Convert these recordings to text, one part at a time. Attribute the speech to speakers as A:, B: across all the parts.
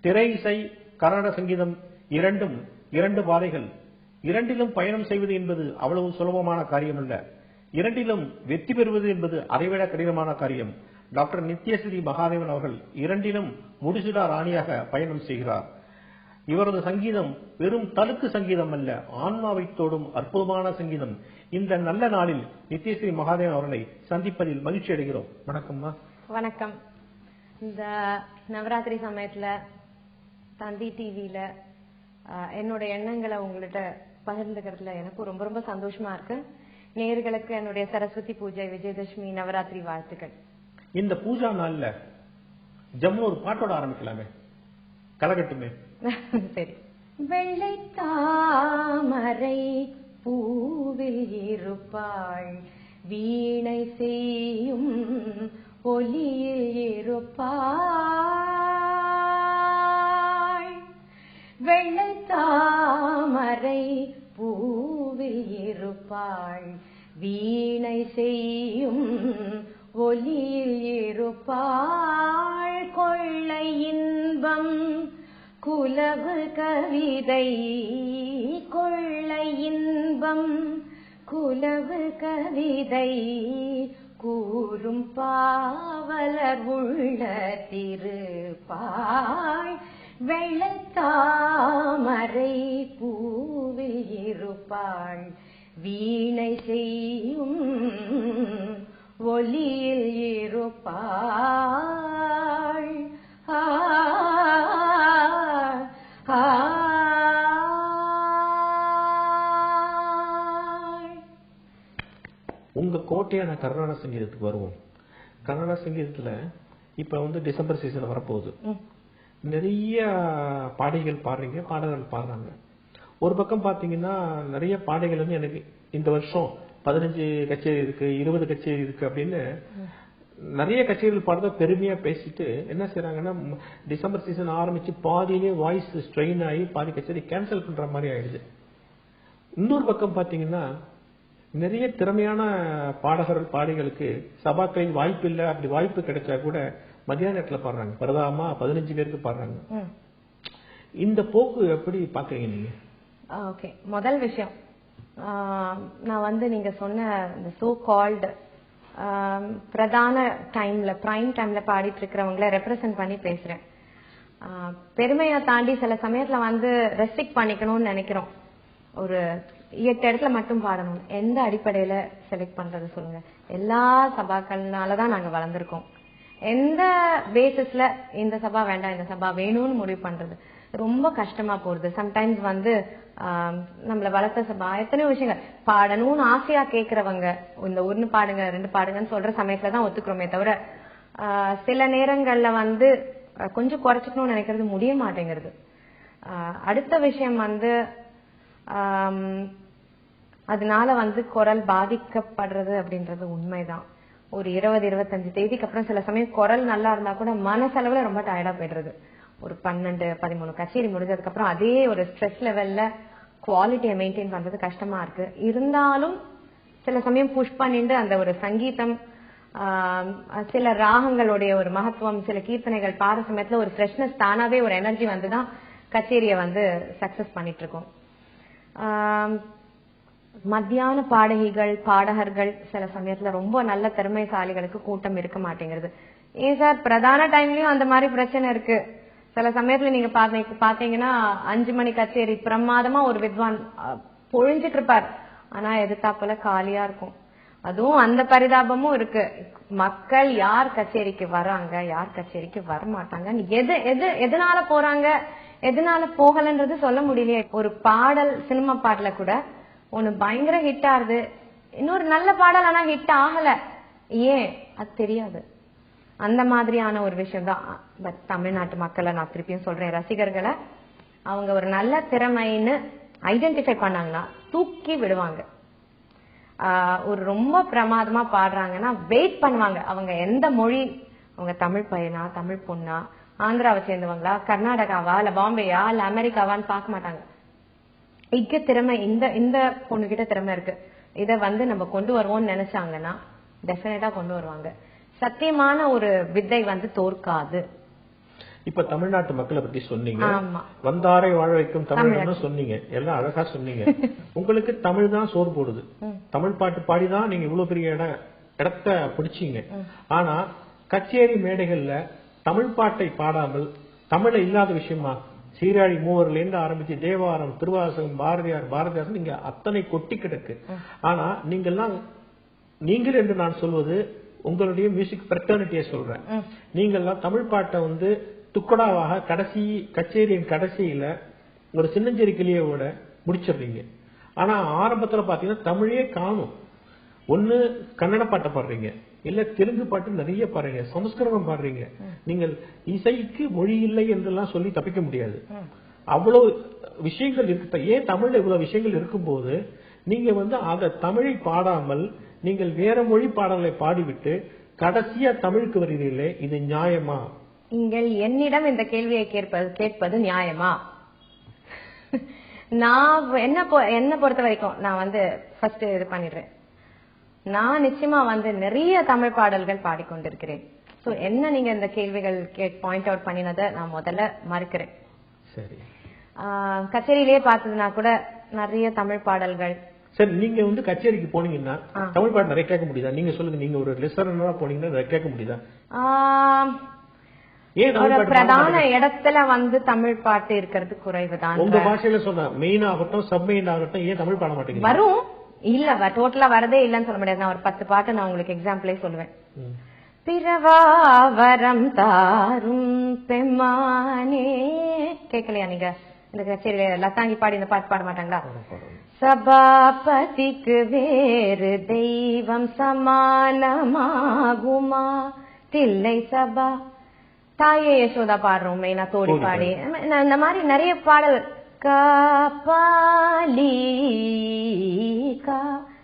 A: திரை இசை கர்நாடக சங்கீதம் இரண்டும் இரண்டு பாதைகள். இரண்டிலும் பயணம் செய்வது என்பது அவ்வளவு சுலபமான காரியம் அல்ல. இரண்டிலும் வெற்றி பெறுவது என்பது அதைவிட கடினமான காரியம். டாக்டர் நித்யஸ்ரீ மகாதேவன் அவர்கள் இரண்டிலும் முடிசுடா ராணியாக பயணம் செய்கிறார். இவரது சங்கீதம் வெறும் தலுக்கு சங்கீதம் அல்ல, ஆன்மாவை தோடும் அற்புதமான சங்கீதம். இந்த நல்ல நாளில் நித்யஸ்ரீ மகாதேவன் அவர்களை சந்திப்பதில் மகிழ்ச்சி அடைகிறோம். வணக்கம்மா.
B: வணக்கம். இந்த நவராத்திரி சமயத்துல தந்தி டிவியில என்னோட எண்ணங்களை உங்கள்கிட்ட பகிர்ந்துக்கிறதுல எனக்கு ரொம்ப ரொம்ப சந்தோஷமா இருக்கு. நேயர்களுக்கு என்னுடைய சரஸ்வதி பூஜை, விஜயதசமி, நவராத்திரி வாழ்த்துக்கள்.
A: இந்த பூஜா நாள்ல ஜம்மு ஒரு பாட்டோட ஆரம்பிக்கலாமே, கலகட்டுமே.
B: சரி. வெள்ளை தாமரை பூவில் இருப்பாள், வீணை செய்யும் ஒலியில் இருப்பாள். வெள்ளை தாமரை பூவில் இருப்பாள், வீணை செய்யும் ஒலியில் இருப்பாள். கொள்ளை இன்பம் குலவு கவிதை, கொள்ளை இன்பம் குலவு கவிதை கூறும் பாவலர் உள்ள திருப்பாள். வெள்ளத்தாமரை பூவில் இருப்பாள், வீணை செய்யும் ஒலியில் இருப்பாள்.
A: உங்க கோட்டையான கர்நாடக சங்கீதத்துக்கு வருவோம். கர்நாடக சங்கீதத்துல இப்ப டிசம்பர் சீசன் வரப்போகுது. நிறைய பாடல்கள் பாடுறீங்க, பாடகர்கள் பாடுறாங்க. ஒரு பக்கம் பாத்தீங்கன்னா நிறைய பாடல்கள் எனக்கு இந்த வருஷம் 15 கச்சேரி இருக்கு, 20 கச்சேரி இருக்கு அப்படின்னு நிறைய கச்சேரிகள் பாடுறத பெருமையா பேசிட்டு என்ன செய்யறாங்கன்னா, டிசம்பர் சீசன் ஆரம்பிச்சு பாதியிலே வாய்ஸ் ஸ்ட்ரெயின் ஆகி பாதி கச்சேரி கேன்சல் பண்ற மாதிரி ஆயிடுது. இன்னொரு பக்கம் பாத்தீங்கன்னா நிறைய திறமையான பாடகர்கள் பாடகளுக்கு சபாக்களில் வாய்ப்பு இல்லை, அப்படி வாய்ப்பு கிடைச்சா கூட மத்தியான நேரத்துல பாடுறாங்க, பிரதாமா 15 பேருக்கு பாடுறாங்க. இந்த போக்கு எப்படி பாக்குறீங்க நீங்க?
B: ஓகே, முதல் விஷயம் நான் நீங்க சொன்ன இந்த சோ கால்டு பிரதான டைம்ல, பிரைம் டைம்ல பாடிட்டு இருக்கிறவங்களை ரெப்ரசென்ட் பண்ணி பேசுறேன். பெருமையை தாண்டி சில சமயத்துல ரெஸ்ட்ரிக்ட் பண்ணிக்கணும்னு நினைக்கிறோம். ஒரு 8 இடத்துல மட்டும் பாடணும். எந்த அடிப்படையில செலக்ட் பண்றது சொல்லுங்க? எல்லா சபாக்கள்னாலதான் நாங்க வளர்ந்துருக்கோம். எந்த பேசிஸ்ல இந்த சபா வேண்டாம், இந்த சபா வேணும்னு முடிவு பண்றது ரொம்ப கஷ்டமா போகுது. சம்டைம்ஸ் நம்மள வளர்த்த சபா எத்தனையோ விஷயங்கள் பாடணும்னு ஆசையா கேக்குறவங்க இந்த 1 பாடுங்க 2 பாடுங்கன்னு சொல்ற சமயத்துலதான் ஒத்துக்கிறோமே தவிர, சில நேரங்கள்ல கொஞ்சம் குறைச்சிக்கணும்னு நினைக்கிறது முடிய மாட்டேங்கிறது. அடுத்த விஷயம் அதனால குரல் பாதிக்கப்படுறது அப்படின்றது உண்மைதான். ஒரு 20-25 தேதிக்கு அப்புறம் சில சமயம் குரல் நல்லா இருந்தா கூட மனசளவுல ரொம்ப டயர்டா போயிடுறது. ஒரு 12-13 கச்சேரி முடிஞ்சதுக்கு அப்புறம் அதே ஒரு ஸ்ட்ரெஸ் லெவல்ல குவாலிட்டியை மெயின்டைன் பண்றது கஷ்டமா இருக்கு. இருந்தாலும் சில சமயம் புஷ் பண்ணிட்டு அந்த ஒரு சங்கீதம், சில ராகங்களுடைய ஒரு மகத்துவம், சில கீர்த்தனைகள் பாட சமயத்துல ஒரு ஃப்ரெஷ்னஸ், தானாவே ஒரு எனர்ஜி வந்துதான் கச்சேரியை சக்சஸ் பண்ணிட்டு இருக்கோம். மத்தியான பாடகிகள், பாடகர்கள் சில சமயத்துல ரொம்ப நல்ல திறமைசாலிகளுக்கு கூட்டம் இருக்க மாட்டேங்கிறது. ஏன் சார், பிரதான டைம்லயும் அந்த மாதிரி பிரச்சனை இருக்கு. சில சமயத்துல நீங்க பாத்தீங்கன்னா 5 மணி கச்சேரி பிரமாதமா ஒரு வித்வான் பொழிஞ்சிட்டு இருப்பார், ஆனா எதிர்த்தாப்புல காலியா இருக்கும். அதுவும் அந்த பரிதாபமும் இருக்கு. மக்கள் யார் கச்சேரிக்கு வராங்க, யார் கச்சேரிக்கு வரமாட்டாங்க, எதனால போறாங்க, எதனால போகலன்றது சொல்ல முடியலையே. ஒரு பாடல், சினிமா பாடல கூட ஒண்ணு பயங்கர ஹிட் ஆகுது, இன்னொரு நல்ல பாடல் ஆனா ஹிட் ஆகல. ஏன் அது தெரியாது. அந்த மாதிரியான ஒரு விஷயம் தான். தமிழ்நாட்டு மக்களை நான் திருப்பியும் சொல்றேன், ரசிகர்களை அவங்க ஒரு நல்ல திறமைன்னு ஐடென்டிஃபை பண்ணாங்கன்னா தூக்கி விடுவாங்க. ஒரு ரொம்ப பிரமாதமா பாடுறாங்கன்னா வெயிட் பண்ணுவாங்க. அவங்க எந்த மொழி, அவங்க தமிழ் பையனா, தமிழ் பொண்ணா, ஆந்திராவை சேர்ந்தவங்களா, கர்நாடகாவா, இல்ல பாம்பேயா, இல்ல அமெரிக்காவான்னு பார்க்க மாட்டாங்க. இங்க திறமை, இந்த பொண்ணுகிட்ட திறமை இருக்கு, இத நம்ம கொண்டு வருவோம்னு நினைச்சாங்கன்னா டெஃபினட்டா கொண்டு வருவாங்க. சத்தியமான ஒரு வித்தை தோற்காது.
A: இப்ப தமிழ்நாட்டு மக்களை பத்தி சொன்னீங்க,
B: ஆமா.
A: வந்தாரை வாழ வைக்கும் தமிழ்னு சொன்னீங்க, எல்லாம் அழகா சொன்னீங்க. உங்களுக்கு தமிழ் தான் சோறு போடுது. தமிழ் பாட்டு பாடிதான் நீங்க இவ்வளவு பெரிய இடத்தை பிடிச்சீங்க. ஆனா கச்சேரி மேடைகள்ல தமிழ் பாட்டை பாடாமல், தமிழ இல்லாத விஷயமா, சீராழி மூவர்ல இருந்து ஆரம்பிச்சு தேவாரம், திருவாசகம், பாரதியார் நீங்க அத்தனை கொட்டி கிடக்கு. ஆனா நீங்கள் என்று நான் சொல்வது உங்களுடைய மியூசிக் ஃப்ரெட்டர்னிட்டியை சொல்றேன். நீங்கெல்லாம் தமிழ் பாட்டை வந்து துக்கடாவாக கடைசி கச்சேரியின் கடைசியில ஒரு சின்னஞ்சேரி கிளியோட முடிச்சிடுறீங்க. ஆனா ஆரம்பத்துல பாத்தீங்கன்னா தமிழே காணும். ஒண்ணு கன்னட பாட்டை பாடுறீங்க, இல்ல தெலுங்கு பாட்டு நிறைய பாடுறீங்க, சமஸ்கிருதம் பாடுறீங்க. நீங்கள் இசைக்கு மொழி இல்லை என்றெல்லாம் சொல்லி தப்பிக்க முடியாது. அவ்வளவு விஷயங்கள் இருக்கு. ஏன் தமிழ்ல இவ்வளவு விஷயங்கள் இருக்கும்போது நீங்க வந்து அத தமிழை பாடாமல் நீங்கள் வேற மொழி பாடல்களை பாடிவிட்டு கடைசியா தமிழுக்கு வருகிறீர்களே, இது நியாயமா?
B: நீங்கள் என்னிடம் இந்த கேள்வியை கேட்பது நியாயமா? நான் என்ன பொறுத்த வரைக்கும் நான் வந்து ஃபர்ஸ்ட் இது பண்ணிடுறேன். நான் நிச்சயமா வந்து நிறைய தமிழ் பாடல்கள் பாடிக்கொண்டிருக்கிறேன். சோ என்ன நீங்க இந்த கேள்விகள் பாயிண்ட் அவுட் பண்ணினதை நான் முதல்ல மறுக்கிறேன்.
A: சரி,
B: கச்சேரியிலேயே பார்த்ததுனா கூட நிறைய தமிழ் பாடல்கள்.
A: சரி, நீங்க வந்து கச்சேரிக்கு போனீங்கன்னா தமிழ் பாட்டு நிறைய கேட்க முடியுதா? நீங்க சொல்லுங்க, நீங்க ஒரு லிசனரா போனீங்கன்னா கேட்க முடியுதா?
B: ஒரு பிரதான இடத்துல வந்து தமிழ் பாட்டு இருக்கிறது குறைவுதான்.
A: உங்க பாஷையில சொன்னா மெயின் ஆகட்டும், சப் மெயின் ஆகட்டும், ஏன் தமிழ் பாட மாட்டேங்குது?
B: வரும், இல்ல டோட்டலா வரதே இல்லன்னு சொல்ல முடியாது. நான் ஒரு 10 பாட்டு நான் உங்களுக்கு எக்ஸாம்பிளே சொல்லுவேன். பிறவாவரம் தாரும் பெம்மானே கேட்கலையா நீங்க? இந்த கச்சேரியில லத்தாங்கி பாடி இந்த பாட்டு பாட மாட்டாங்களா? சபாபதிக்கு வேறு தெய்வம் சமானமாகுமா, தில்லை சபா, தாயே யசோதா பாடுறோம் மெயினா, தோடி பாடி. இந்த மாதிரி நிறைய பாடல், காப்பாலிகா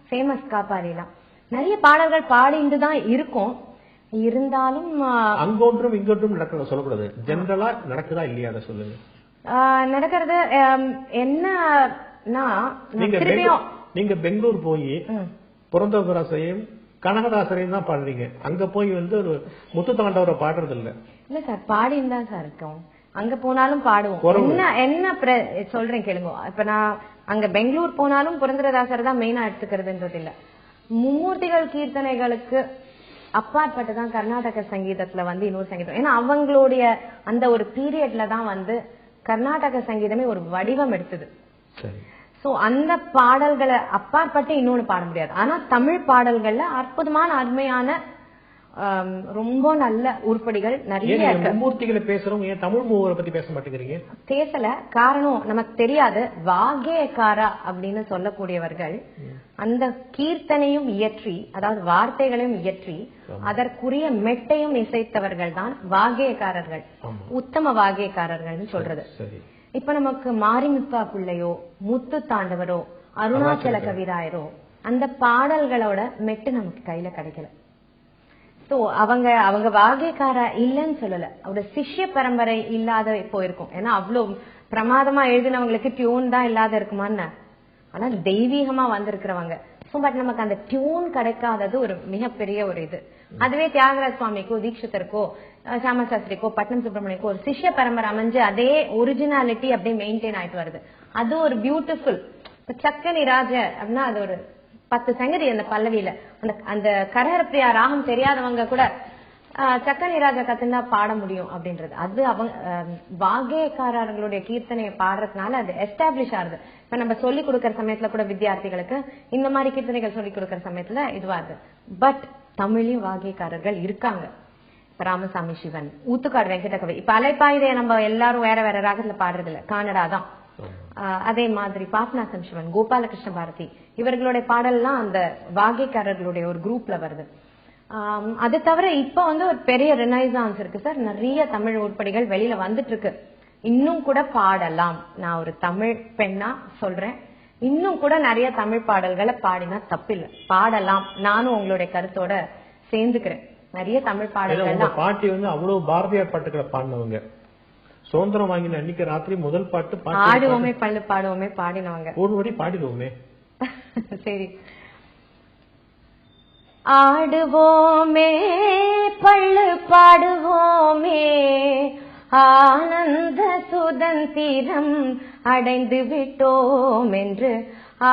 B: ஃபேமஸ் காப்பாலிலாம் நிறைய பாடல்கள் பாடிட்டு தான் இருக்கும். இருந்தாலும்
A: அங்கொன்றும் இங்கொன்றும் நடக்கிறத சொல்லக்கூடாது, ஜெனரலா நடக்குதா இல்லையா அதை சொல்லுங்க.
B: நடக்கிறது என்னன்னா,
A: நீங்க பெங்களூர் போய் புரந்தோதராசரையும் கனகதாசரையும் தான் பாடுறீங்க. அங்க போய் வந்து ஒரு முத்துத்தாண்டவரை பாடுறது இல்ல. இல்ல
B: சார், பாடின்னு தான் சார் இருக்கோம். அங்க போனாலும் பாடுவோம். என்ன சொல்றேன் கேளுங்க. இப்ப நான் அங்க பெங்களூர் போனாலும் புரந்தரதாசர் தான் மெயினா எடுத்துக்கிறதுன்றது இல்ல. மும்மூர்த்திகள் கீர்த்தனைகளுக்கு அப்பாற்பட்டுதான் கர்நாடக சங்கீதத்துல வந்து இன்னொரு சங்கீதம். ஏன்னா அவங்களுடைய அந்த ஒரு பீரியட்ல தான் வந்து கர்நாடக சங்கீதமே ஒரு வடிவம் எடுத்தது. சோ அந்த பாடல்களை அப்பாற்பட்டு இன்னொன்னு பாட முடியாது. ஆனா தமிழ் பாடல்கள்ல அற்புதமான அருமையான ரொம்ப நல்ல உருப்படிகள் நிறைய.
A: மூர்த்திகளை பேசுறவங்க ஏன் தமிழ் மூவரை பத்தி பேச மாட்டேங்கிறீங்க?
B: பேசல, காரணம் நமக்கு தெரியாது. வாகேக்காரா அப்படின்னு சொல்லக்கூடியவர்கள் அந்த கீர்த்தனையும் இயற்றி, அதாவது வார்த்தைகளையும் இயற்றி அதற்குரிய மெட்டையும் இசைத்தவர்கள் தான் வாகேக்காரர்கள், உத்தம வாகேக்காரர்கள் சொல்றது. இப்ப நமக்கு மாரிமுத்தா பிள்ளையோ, முத்து தாண்டவரோ, அருணாச்சல கவிராயரோ அந்த பாடல்களோட மெட்டு நமக்கு கையில கிடைக்கல. சோ அவங்க வாகேக்காரா இல்லன்னு சொல்லல, அவரோட சிஷ்ய பரம்பரை இல்லாத போயிருக்கும். ஏன்னா அவ்வளவு பிரமாதமா எழுதினவங்களுக்கு டியூன் தான் இல்லாத இருக்குமான்னு. ஆனா தெய்வீகமா வந்திருக்கிறவங்க. பட் நமக்கு அந்த டியூன் கிடைக்காதது ஒரு மிகப்பெரிய ஒரு இது. அதுவே தியாகராஜ சுவாமிக்கோ, தீட்சிதருக்கோ, சாமா சாஸ்திரிக்கோ, பட்னம் சுப்பிரமணியக்கோ ஒரு சிஷ்ய பரம்பரை அமைஞ்சு அதே ஒரிஜினாலிட்டி அப்படியே மெயின்டைன் ஆயிட்டு வருது. அது ஒரு பியூட்டிஃபுல். இப்ப சக்கனி ராஜ அப்படின்னா அது ஒரு 10 சங்கதி அந்த பல்லவியில. அந்த கரஹரப்பிரியா ராகம் தெரியாதவங்க கூட சக்கனி ராஜா கத்துனா பாட முடியும் அப்படின்றது. அது அவங்க வாகேக்காரர்களுடைய கீர்த்தனையை பாடுறதுனால அது எஸ்டாப்ளிஷ் ஆகுது. இப்ப நம்ம சொல்லிக் கொடுக்கற சமயத்துல கூட வித்தியார்த்திகளுக்கு இந்த மாதிரி கீர்த்தனைகள் சொல்லிக் கொடுக்கற சமயத்துல இதுவாகுது. பட் தமிழையும் வாகேக்காரர்கள் இருக்காங்க. இப்ப ராமசாமி சிவன், ஊத்துக்காடு வெங்கடகவி, இப்ப அலைப்பாயுதைய நம்ம எல்லாரும் வேற வேற ராகத்துல பாடுறது இல்ல, கானடா தான். அதே மாதிரி பாபநாசம் சிவன், கோபாலகிருஷ்ண பாரதி இவர்களுடைய பாடல்லாம் அந்த வாகேக்காரர்களுடைய ஒரு குரூப்ல வருது. அது தவிர இப்ப வந்து ஒரு பெரிய ரெனைசான்ஸ் இருக்கு சார். நிறைய தமிழ் உருப்படிகள் வெளியில வந்துட்டு இருக்கு. இன்னும் கூட பாடலாம். நான் ஒரு தமிழ் பெண்ணா சொல்றேன், இன்னும் கூட நிறைய தமிழ் பாடல்களை பாடினா தப்பில்லை, பாடலாம். நானும் உங்களுடைய கருத்தோட சேர்ந்துக்கிறேன். நிறைய தமிழ் பாடல்கள்.
A: பாட்டி வந்து அவ்வளவு பாரதியார் பாட்டுகளை பாடினவங்க. சுதந்திரம் வாங்கின அன்னைக்கு ராத்திரி முதல் பாட்டு
B: ஆடுவோமே பள்ளு பாடுவோமே பாடினவங்க.
A: ஒரு வரி பாடிடுவோமே.
B: சரி. ஆடுவோமே பள்ளு பாடுவோமே, ஆனந்த சுதந்திரம் அடைந்து விட்டோம் என்று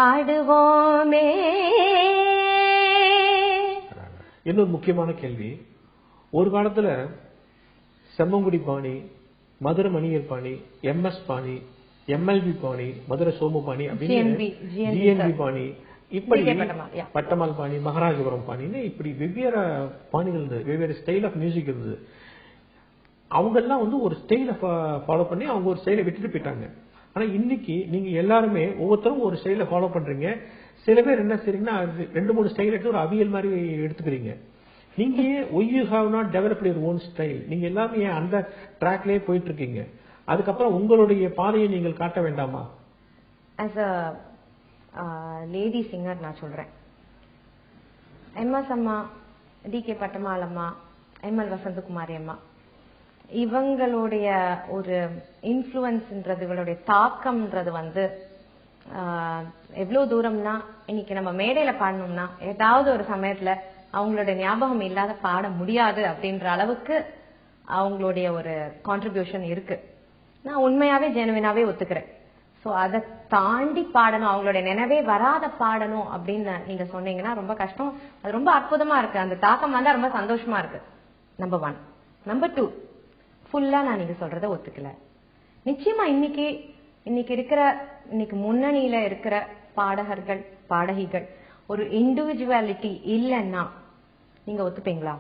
B: ஆடுவோமே.
A: இன்னொரு முக்கியமான கேள்வி, ஒரு காலத்துல செம்மங்குடி பாணி, மதுரை மணியர் பாணி, MS பாணி, MLB பாணி, மதுரை சோமு பாணி அப்படின்னு GNB பாணி, இப்படி பட்டமால் பாணி, மகாராஜபுரம் பாணின்னு இப்படி வெவ்வேறு பாணிகள் இருந்தது, வெவ்வேறு ஸ்டைல் ஆஃப் மியூசிக் இருந்தது. அவங்க எல்லாம் வந்து ஒரு ஸ்டைலை ஃபாலோ பண்ணி அவங்க ஒரு ஸ்டைலை விட்டுட்டு போயிட்டாங்க. ஆனா இன்னைக்கு நீங்க எல்லாருமே ஒவ்வொருத்தரும் ஒரு ஸ்டைலை ஃபாலோ பண்றீங்க. சில பேர் என்ன செய்றீங்கன்னா 2-3 ஸ்டைல் எடுத்து ஒரு அவியல் மாதிரி எடுத்துக்கிறீங்க. நீங்க you have not developed your own style. நீங்க எல்லாமே அந்த ட்ராக்லயே போயிட்டு இருக்கீங்க. அதுக்கப்புறம் உங்களுடைய பாதையை நீங்கள் காட்ட வேண்டாமா?
B: as a லேடி சிங்கர் நான் சொல்றேன், MS அம்மா, DK பட்டமால் அம்மா, ML வசந்தகுமாரி அம்மா, இவங்களுடைய ஒரு இன்ஃப்ளூயன்ஸ்ன்றது, இவங்களுடைய தாக்கம்ன்றது வந்து எவ்வளவு தூரம்னா, இன்னைக்கு நம்ம மேடையில பாடணும்னா ஏதாவது ஒரு சமயத்துல அவங்களுடைய ஞாபகம் இல்லாத பாட முடியாது அப்படின்ற அளவுக்கு அவங்களுடைய ஒரு கான்ட்ரிபியூஷன் இருக்கு. நான் உண்மையாவே ஜெனுவினாவே ஒத்துக்கிறேன். சோ அதை தாண்டி பாடணும், அவங்களுடைய நினைவே வராத பாடணும் அப்படின்னு நீங்க சொன்னீங்கன்னா ரொம்ப கஷ்டம். அது ரொம்ப அற்புதமா இருக்கு, அந்த தாக்கம் வந்தா ரொம்ப சந்தோஷமா இருக்கு. நம்பர் 1. நம்பர் 2, ஃபுல்லா நான் நீங்க சொல்றத ஒத்துக்கல. நிச்சயமா இன்னைக்கு முன்னணியில இருக்கிற பாடகர்கள் பாடகிகள் ஒரு இண்டிவிஜுவாலிட்டி இல்லைன்னா நீங்க ஒத்துப்பீங்களா?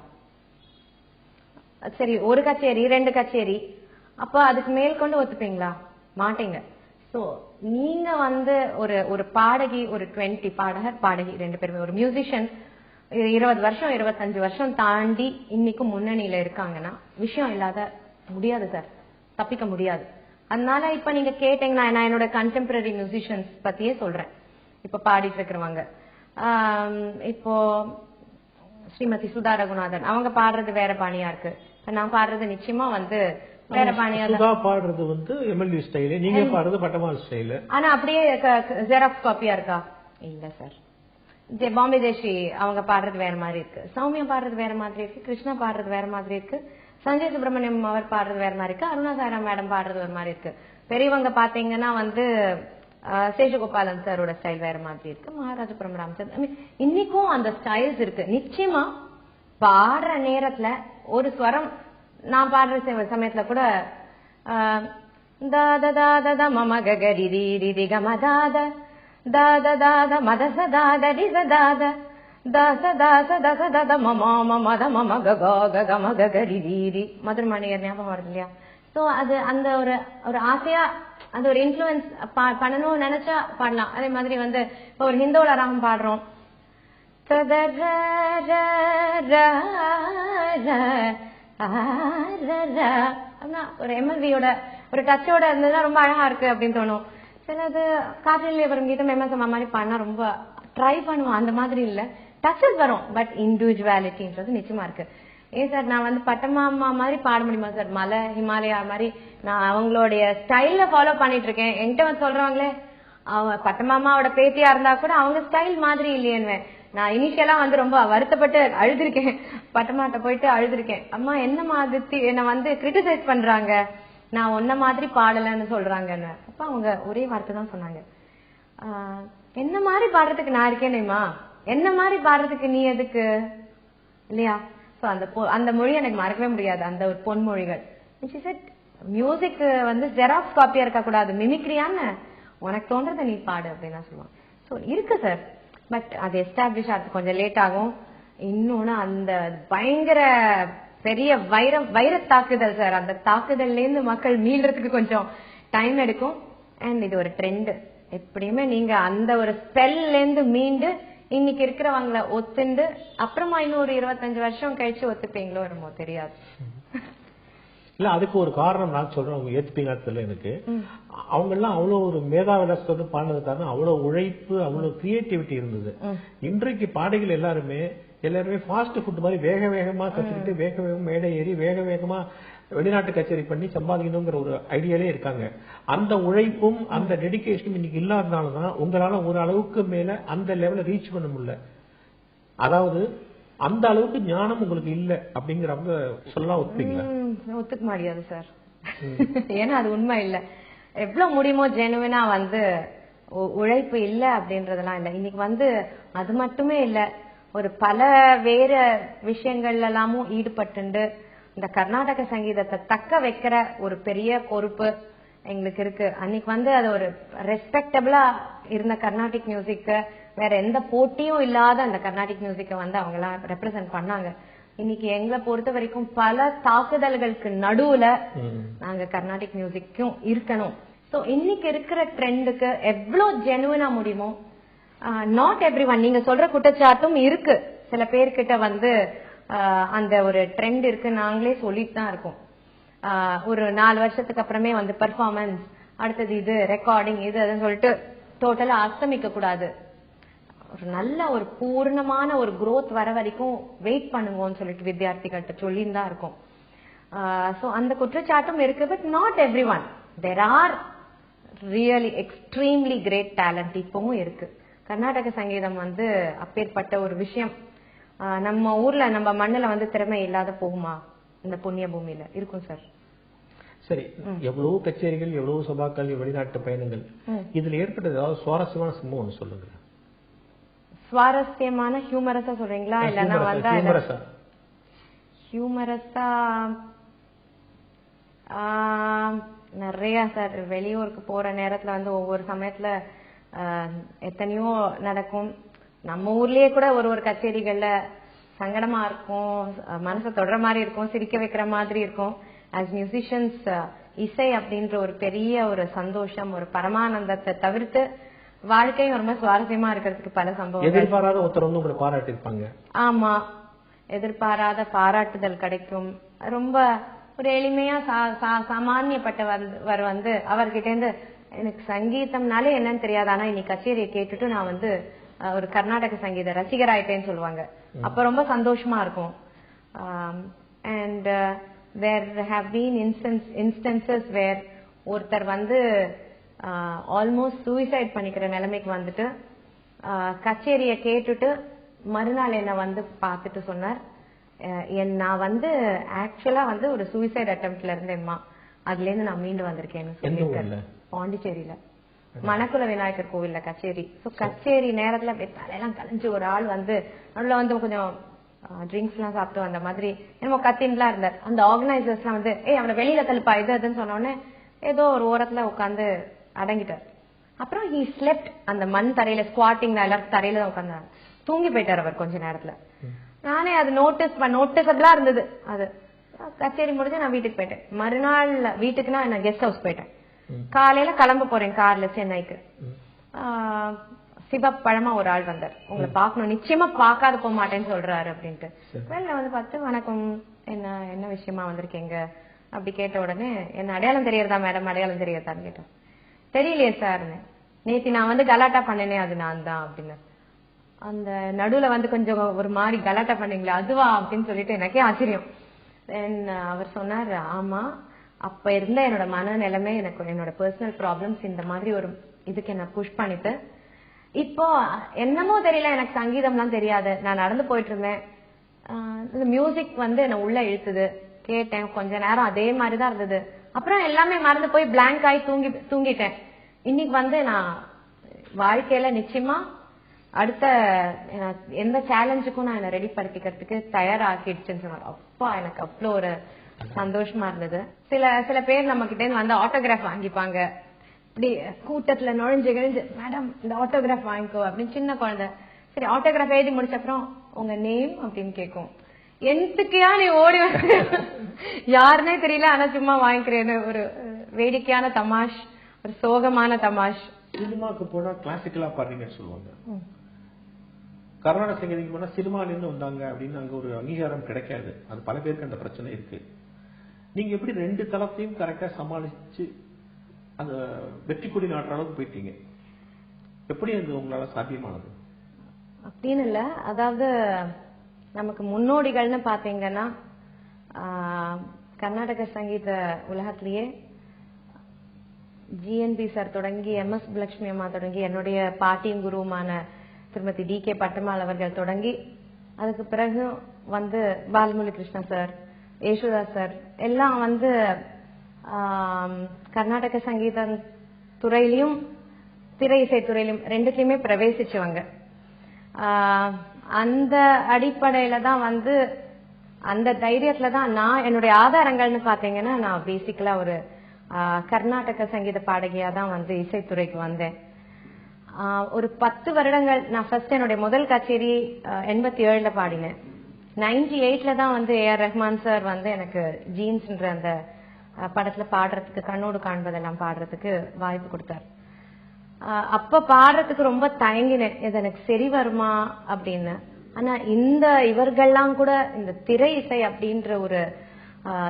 B: சரி, ஒரு கச்சேரி 2 கச்சேரி, அப்ப அதுக்கு மேல் கொண்டு ஒத்துப்பீங்களா? மாட்டீங்க. சோ நீங்க வந்து ஒரு பாடகி, ஒரு 20 பாடகர் பாடகி 2 பேருமே, ஒரு மியூசிஷியன் 20 வருஷம் 25 வருஷம் தாண்டி இன்னைக்கும் முன்னணியில இருக்காங்கன்னா விஷயம் இல்லாத முடியாது சார், தப்பிக்க முடியாது. அதனால இப்ப நீங்க கேட்டீங்கன்னா, நான் என்னோட கண்டெம்பரரி மியூசிஷியன்ஸ் பத்தியே சொல்றேன். இப்ப பாடிட்டு இருக்கிறவங்க, இப்போ ஸ்ரீமதி சுதா ரகுநாதன், அவங்க பாடுறது வேற பாணியா இருக்கு, நான் பாடுறது நிச்சயமா வந்து வேற பாணியா.
A: சுதா பாடுறது வந்து MLB ஸ்டைல், நீங்க பாடுறது பட்டமால் ஸ்டைல்.
B: ஆனா அப்படியே ஜெராக்ஸ் காப்பியா இருக்கா? இல்ல சார். பாம்பே தேசி அவங்க பாடுறது வேற மாதிரி இருக்கு, சௌமியா பாடுறது வேற மாதிரி இருக்கு, கிருஷ்ணா பாடுறது வேற மாதிரி இருக்கு, சஞ்சய் சுப்பிரமணியம் அவர் பாடுறது வேற மாதிரி இருக்கு, அருணா சாரா மேடம் பாடுறது ஒரு மாதிரி இருக்கு. பெரியவங்க பாத்தீங்கன்னா வந்து சேஷகோபாலன் சாரோட ஸ்டைல் வேற மாதிரி இருக்கு, மகாராஜபுரம் ராமச்சந்திரன், இன்னைக்கும் அந்த ஸ்டைல்ஸ் இருக்கு. நிச்சயமா பாடுற நேரத்துல ஒரு ஸ்வரம், நான் பாடுற சமயத்துல கூட தாத தாத மம கரி ரி கம தாத தாத தாத மத சதாத ரி சதாத தாச தாச தச தத மம மத மம கம கரி ரி. மதுரை மணியர் ஞாபகம் வருது இல்லையா? சோ அது அந்த ஒரு ஆசையா, அந்த ஒரு இன்ஃபுளுன்ஸ் பண்ணணும்னு நினைச்சா பாடலாம். அதே மாதிரி வந்து இப்ப ஒரு ஹிந்தோல ராகம் பாடுறோம், ஒரு MLB-யோட ஒரு டச்சோட இருந்ததுதான் ரொம்ப அழகா இருக்கு அப்படின்னு தோணும். சிலது காற்றில் வரும் கீதம் MS அம்மா மாதிரி பாடினா ரொம்ப ட்ரை பண்ணுவோம், அந்த மாதிரி இல்ல, டச்சஸ் வரும், பட் இண்டிவிஜுவாலிட்டின்றது நிச்சயமா இருக்கு. ஏன் சார் நான் வந்து பட்டமாமா மாதிரி பாட முடியுமா சார்? மலை ஹிமாலயா மாதிரி நான் அவங்களுடைய ஸ்டைல்ல ஃபாலோ பண்ணிட்டு இருக்கேன். என்கிட்ட வந்து சொல்றவங்களே, அவங்க பட்டமாமாவோட பேத்தியா இருந்தா கூட அவங்க ஸ்டைல் மாதிரி இல்லையேன்னு நான் இனிஷியலா வந்து ரொம்ப வருத்தப்பட்டு அழுதுருக்கேன், பட்டமாட்ட போயிட்டு அழுதுருக்கேன். அம்மா என்ன மாதிரி என்ன வந்து கிரிட்டிசைஸ் பண்றாங்க, நான் ஒன்ன மாதிரி பாடலன்னு சொல்றாங்கன்னு. அப்ப அவங்க ஒரே வார்த்தை தான் சொன்னாங்க, என்ன மாதிரி பாடுறதுக்கு நான் இருக்கேனேமா, என்ன மாதிரி பாடுறதுக்கு நீ எதுக்கு இல்லையா? சோ அந்த மொழி எனக்கு மறக்கவே முடியாது, அந்த ஒரு பொன்மொழிகள். மியூசிக் வந்து ஜெராக்ஸ் காப்பியா இருக்க கூடாது, மிமிக்ரியான்னு உனக்கு தோன்றதை நீ பாடு அப்படின்னு சொல்லுவாங்க. சோ இருக்கு சார், பட் அது எஸ்டாப்ளிஷ் ஆகிறது கொஞ்சம் லேட் ஆகும். இன்னொன்னு அந்த பயங்கர பெரிய வைர தாக்குதல் சார், அந்த தாக்குதல்ல இருந்து மக்கள் மீள்றதுக்கு கொஞ்சம் டைம் எடுக்கும். அண்ட் இது ஒரு ட்ரெண்ட், எப்படியுமே நீங்க அந்த ஒரு ஸ்பெல்ல இருந்து மீண்டு இன்னைக்கு இருக்கிறவங்கள ஒத்துண்டு அப்புறமா இன்னொரு 25 வருஷம் கழிச்சு ஒத்துப்பீங்களோ என்னமோ தெரியாது.
A: இல்ல அதுக்கு ஒரு காரணம் நான் சொல்றேன், அவங்க ஏத்துப்பீங்க தெரியல எனக்கு. அவங்க எல்லாம் அவ்வளவு ஒரு மேதாவிலாசத்தோடு பாடினதுக்காக அவ்வளவு உழைப்பு, அவ்வளவு கிரியேட்டிவிட்டி இருந்தது. இன்றைக்கு பாடகிகள் எல்லாருமே ஃபாஸ்ட் ஃபுட் மாதிரி வேக வேகமா கத்துக்கிட்டு வேக வேகமா மேடை ஏறி வேக வேகமா வெளிநாட்டு கச்சேரி பண்ணி சம்பாதிக்கணுங்கிற ஒரு ஐடியாலே இருக்காங்க. அந்த உழைப்பும் அந்த டெடிகேஷனும் இன்னைக்கு இல்லாதனாலதான் உங்களால ஒரு அளவுக்கு மேல அந்த லெவல ரீச் பண்ண முடியல. அதாவது அந்த அளவுக்கு ஞானம் உங்களுக்கு இல்ல அப்படிங்கிறவங்க சொல்லலாம். ஒத்துப்பீங்களா?
B: ஒத்துக்க முடியாது சார். ஏன்னா அது உண்மை இல்ல. எவ்வளவு முடியுமோ ஜெனுவினா வந்து உழைப்பு இல்ல அப்படின்றதெல்லாம் இல்ல. இன்னைக்கு வந்து அது மட்டுமே இல்ல, ஒரு பல வேற விஷயங்கள்ல எல்லாமும் ஈடுபட்டு இந்த கர்நாடக சங்கீதத்தை தக்க வைக்கிற ஒரு பெரிய பொறுப்பு எங்களுக்கு இருக்கு. அன்னைக்கு வந்து அது ஒரு ரெஸ்பெக்டபிளா இருந்த கர்நாடிக் மியூசிக்க, வேற எந்த போட்டியும் இல்லாத அந்த கர்நாடிக் மியூசிக்க வந்து அவங்க எல்லாம் ரெப்ரசென்ட் பண்ணாங்க. இன்னைக்கு எங்களை பொறுத்த வரைக்கும் பல தாக்குதல்களுக்கு நடுவுல நாங்க கர்நாடிக் மியூசிக்கும் இருக்கணும். சோ இன்னைக்கு இருக்கிற ட்ரெண்டுக்கு எவ்வளவு ஜெனுவினா முடியுமோ, நாட் எவ்ரி ஒன், நீங்க சொல்ற குற்றச்சாட்டும் இருக்கு. சில பேர்கிட்ட வந்து அந்த ஒரு ட்ரெண்ட் இருக்கு, நாங்களே சொல்லிட்டு தான் இருக்கோம். ஒரு 4 வருஷத்துக்கு அப்புறமே வந்து பெர்ஃபார்மன்ஸ், அடுத்தது இது ரெக்கார்டிங், இது அதுன்னு சொல்லிட்டு டோட்டலா அஸ்தமிக்க கூடாது. ஒரு நல்ல ஒரு பூர்ணமான ஒரு growth வர வரைக்கும் வெயிட் பண்ணுங்கன்னு சொல்லிட்டு வித்தியார்த்திகள்கிட்ட சொல்லின்னு தான் இருக்கும். சோ அந்த குற்றச்சாட்டும் இருக்கு. But not every one, there are really extremely great talent இப்பவும் இருக்கு. கர்நாடக சங்கீதம் வந்து அப்பேற்பட்ட ஒரு விஷயம். நம்ம ஊர்ல நம்ம மண்ணுல வந்து திறமை இல்லாத போகுமா? இந்த புண்ணிய பூமியில இருக்கும் சார்.
A: சரி, எவ்வளவு கச்சேரிகள், எவ்வளவு சபாக்கள், வெளிநாட்டு பயணங்கள், இதுல ஏற்பட்டது ஏதாவது சுவாரஸ்யமான சம்பவம் சொல்லுங்க.
B: சுவாரஸ்யமான ஹியூமரஸா சொல்றீங்களா? இல்லன்னா வந்தா ஹியூமரஸா நிறைய சார். வெளியூருக்கு போற நேரத்துல வந்து ஒவ்வொரு சமயத்துல எத்தனையோ நடக்கும். நம்ம ஊர்லயே கூட ஒரு கச்சேரிகள்ல சங்கடமா இருக்கும், மனசை தொடர மாதிரி இருக்கும், சிரிக்க வைக்கிற மாதிரி இருக்கும். ஆஸ் மியூசிஷியன்ஸ் இசை அப்படின்ற ஒரு பெரிய ஒரு சந்தோஷம், ஒரு பரமானந்தத்தை தவிர்த்து வாழ்க்கையும் ரொம்ப சுவாரஸ்யமா இருக்கிறதுக்கு பல சம்பவம்.
A: எதிர்பாராத ஒருத்தர் வந்து உங்களை பாராட்டி இருப்பாங்க.
B: ஆமா, எதிர்பாராத பாராட்டுதல் கிடைக்கும். ரொம்ப ஒரு எளிமையா சாமானியப்பட்டவர் வந்து அவர்கிட்ட இருந்து எனக்கு சங்கீதம்னாலே என்னன்னு தெரியாது, ஆனா இன்னைக்கு கச்சேரியை கேட்டுட்டு நான் வந்து ஒரு கர்நாடக சங்கீத ரசிகராயிட்டேன்னு சொல்லுவாங்க. அப்ப ரொம்ப சந்தோஷமா இருக்கும். And there have been instances where ஒருத்தர் வந்து ஆல்மோஸ்ட் சூசைட் பண்ணிக்கிற நிலைமைக்கு வந்துட்டு கச்சேரியை கேட்டுட்டு மறுநாள் என்ன வந்து பார்த்துட்டு சொன்னார், நான் வந்து ஆக்சுவலா வந்து ஒரு சூசைட் அட்டெம்ப்ட்ல இருந்தேன்மா, அதுல இருந்து நான் மீண்டு வந்திருக்கேன்னு சொல்லியிருக்கேன். பாண்டிச்சேரியில மணக்குள விநாயகர் கோவில்ல கச்சேரி. சோ கச்சேரி நேரத்துல தலையெல்லாம் கலைஞ்சு ஒரு ஆள் வந்து நடுவுல வந்து கொஞ்சம் ட்ரிங்க்ஸ் எல்லாம் சாப்பிட்டு வந்த மாதிரி என்னமோ கத்தின்லாம் இருந்தார். அந்த ஆர்கனைசர்ஸ் எல்லாம் வந்து அவனை வெளியில தள்ளுப்பா இது அதுன்னு சொன்னோடனே ஏதோ ஒரு ஓரத்துல உட்காந்து அடங்கிட்டார். அப்புறம் ஹி ஸ்லெப்ட் அந்த மண் தரையில, ஸ்குவாட்டிங் எல்லாரும் தரையில தான் உட்கார்ந்தாரு. தூங்கி போயிட்டார் அவர் கொஞ்ச நேரத்துல. நானே அது நோட்டீஸபிளா இருந்தது. அது கச்சேரி முடிஞ்சு நான் வீட்டுக்கு போயிட்டேன். மறுநாள் வீட்டுக்குன்னா நான் கெஸ்ட் ஹவுஸ் போயிட்டேன். காலையில கிளம்ப போறேன் கார்ல சென்னைக்கு. சிவப்பழமா ஒரு ஆள் வந்தார், உங்களை பாக்கணும், நிச்சயமா பாக்காத போக மாட்டேன்னு சொல்றாரு அப்படின்ட்டு. வெளில வந்து பார்த்து வணக்கம், என்ன விஷயமா வந்திருக்கீங்க அப்படி கேட்ட உடனே என்ன அடையாளம் தெரியறதா மேடம், அடையாளம் தெரியறதான்னு கேட்டோம். தெரியலையே சார், நேத்தி நான் வந்து கலாட்டா பண்ணனே அது நான் தான் அப்படின்னு. அந்த நடுவுல வந்து கொஞ்சம் ஒரு மாதிரி கலாட்டா பண்ணீங்களா அதுவா அப்படின்னு சொல்லிட்டு எனக்கே ஆச்சரியம். அவர் சொன்னார், ஆமா அப்ப இருந்த என்னோட மனநிலைமை, எனக்கு என்னோட பர்சனல் ப்ராப்ளம்ஸ் இந்த மாதிரி ஒரு இதுக்கு என்ன புஷ் பண்ணிட்டு, இப்போ என்னமோ தெரியல, எனக்கு சங்கீதம்லாம் தெரியாது, நான் நடந்து போயிட்டு இருந்தேன், மியூசிக் வந்து என்ன உள்ள இழுத்துது, கேட்டேன், கொஞ்ச நேரம் அதே மாதிரிதான் இருந்தது, அப்புறம் எல்லாமே மறந்து போய் பிளாங்க் ஆகி தூங்கிட்டேன். இன்னைக்கு வந்து நான் வாழ்க்கையில நிச்சயமா அடுத்த எந்த சேலஞ்சுக்கும் நான் என்ன ரெடி படுத்திக்கிறதுக்கு தயாராக்கிடுச்சுன்னு சொன்னார். அப்பா எனக்கு அவ்வளோ ஒரு சந்தோஷமா இருந்தது. சில பேர் நம்ம கிட்ட இருந்து வந்து ஆட்டோகிராஃப் வாங்கிப்பாங்க. இப்படி கூட்டத்துல நுழைஞ்சு மேடம் இந்த ஆட்டோகிராஃப் வாங்கிக்கோ அப்படின்னு. சின்ன குழந்தை, சரி ஆட்டோகிராஃப் எழுதி முடிச்ச அப்புறம் உங்க நேம் அப்படின்னு கேட்கும். எதுக்கியா நீ ஓடி வந்து யாருன்னே தெரியல, ஆனா சும்மா வாங்கிக்கிறேன்னு ஒரு வேடிக்கையான தமாஷ், ஒரு சோகமான தமாஷ்.
A: சினிமாக்கு போனா கிளாசிக்கலா பாடுறீங்கன்னு சொல்லுவாங்க. கர்நாடக சங்கீதம் போனா சினிமால இருந்து வந்தாங்க அப்படின்னு அங்க ஒரு அங்கீகாரம் கிடைக்காது. அது பல பேருக்கு அந்த பிரச்சனை இருக்கு. நீங்க எப்படி 2 தளத்தையும் கரெக்டா சமாளிச்சு அந்த வெற்றி கொடி நாட்டுற அளவுக்கு போயிட்டீங்க? எப்படி அது உங்களால சாத்தியமானது?
B: அப்படின்னு இல்ல, அதாவது நமக்கு முன்னோடிகள்னு பாத்தீங்கன்னா கர்நாடக சங்கீத உலகத்திலேயே ஜிஎன்பி சார் தொடங்கி MS லட்சுமி அம்மா தொடங்கி என்னுடைய பாட்டியும் குருவுமான திருமதி DK பட்டம்மாள் அவர்கள் தொடங்கி, அதுக்கு பிறகு வந்து பாலமுரளி கிருஷ்ணா சார், யேசுதாஸ் சார் எல்லாம் வந்து கர்நாடக சங்கீத துறையிலையும் திரை இசை துறையிலும் ரெண்டுலயுமே பிரவேசிச்சவங்க. அந்த அடிப்படையில தான் வந்து அந்த தைரியத்துல தான் நான் என்னுடைய ஆதாரங்கள்னு பாத்தீங்கன்னா நான் பேசிக்கலா ஒரு கர்நாடக சங்கீத பாடகியா தான் வந்து இசைத்துறைக்கு வந்தேன். ஒரு 10 வருடங்கள் நான் ஃபர்ஸ்ட் என்னுடைய முதல் கச்சேரி 87ல பாடினேன். 98ல தான் வந்து ஏஆர் ரஹ்மான் சார் வந்து எனக்கு ஜீன்ஸ்ன்ற அந்த படத்துல பாடுறதுக்கு கண்ணோடு காண்பதெல்லாம் பாடுறதுக்கு வாய்ப்பு கொடுத்தாரு. அப்ப பாடுறதுக்கு ரொம்ப தயங்கினேன், இது எனக்கு சரி வருமா அப்படின்னு. ஆனா இவர்கள்லாம் கூட இந்த திரை இசை அப்படின்ற ஒரு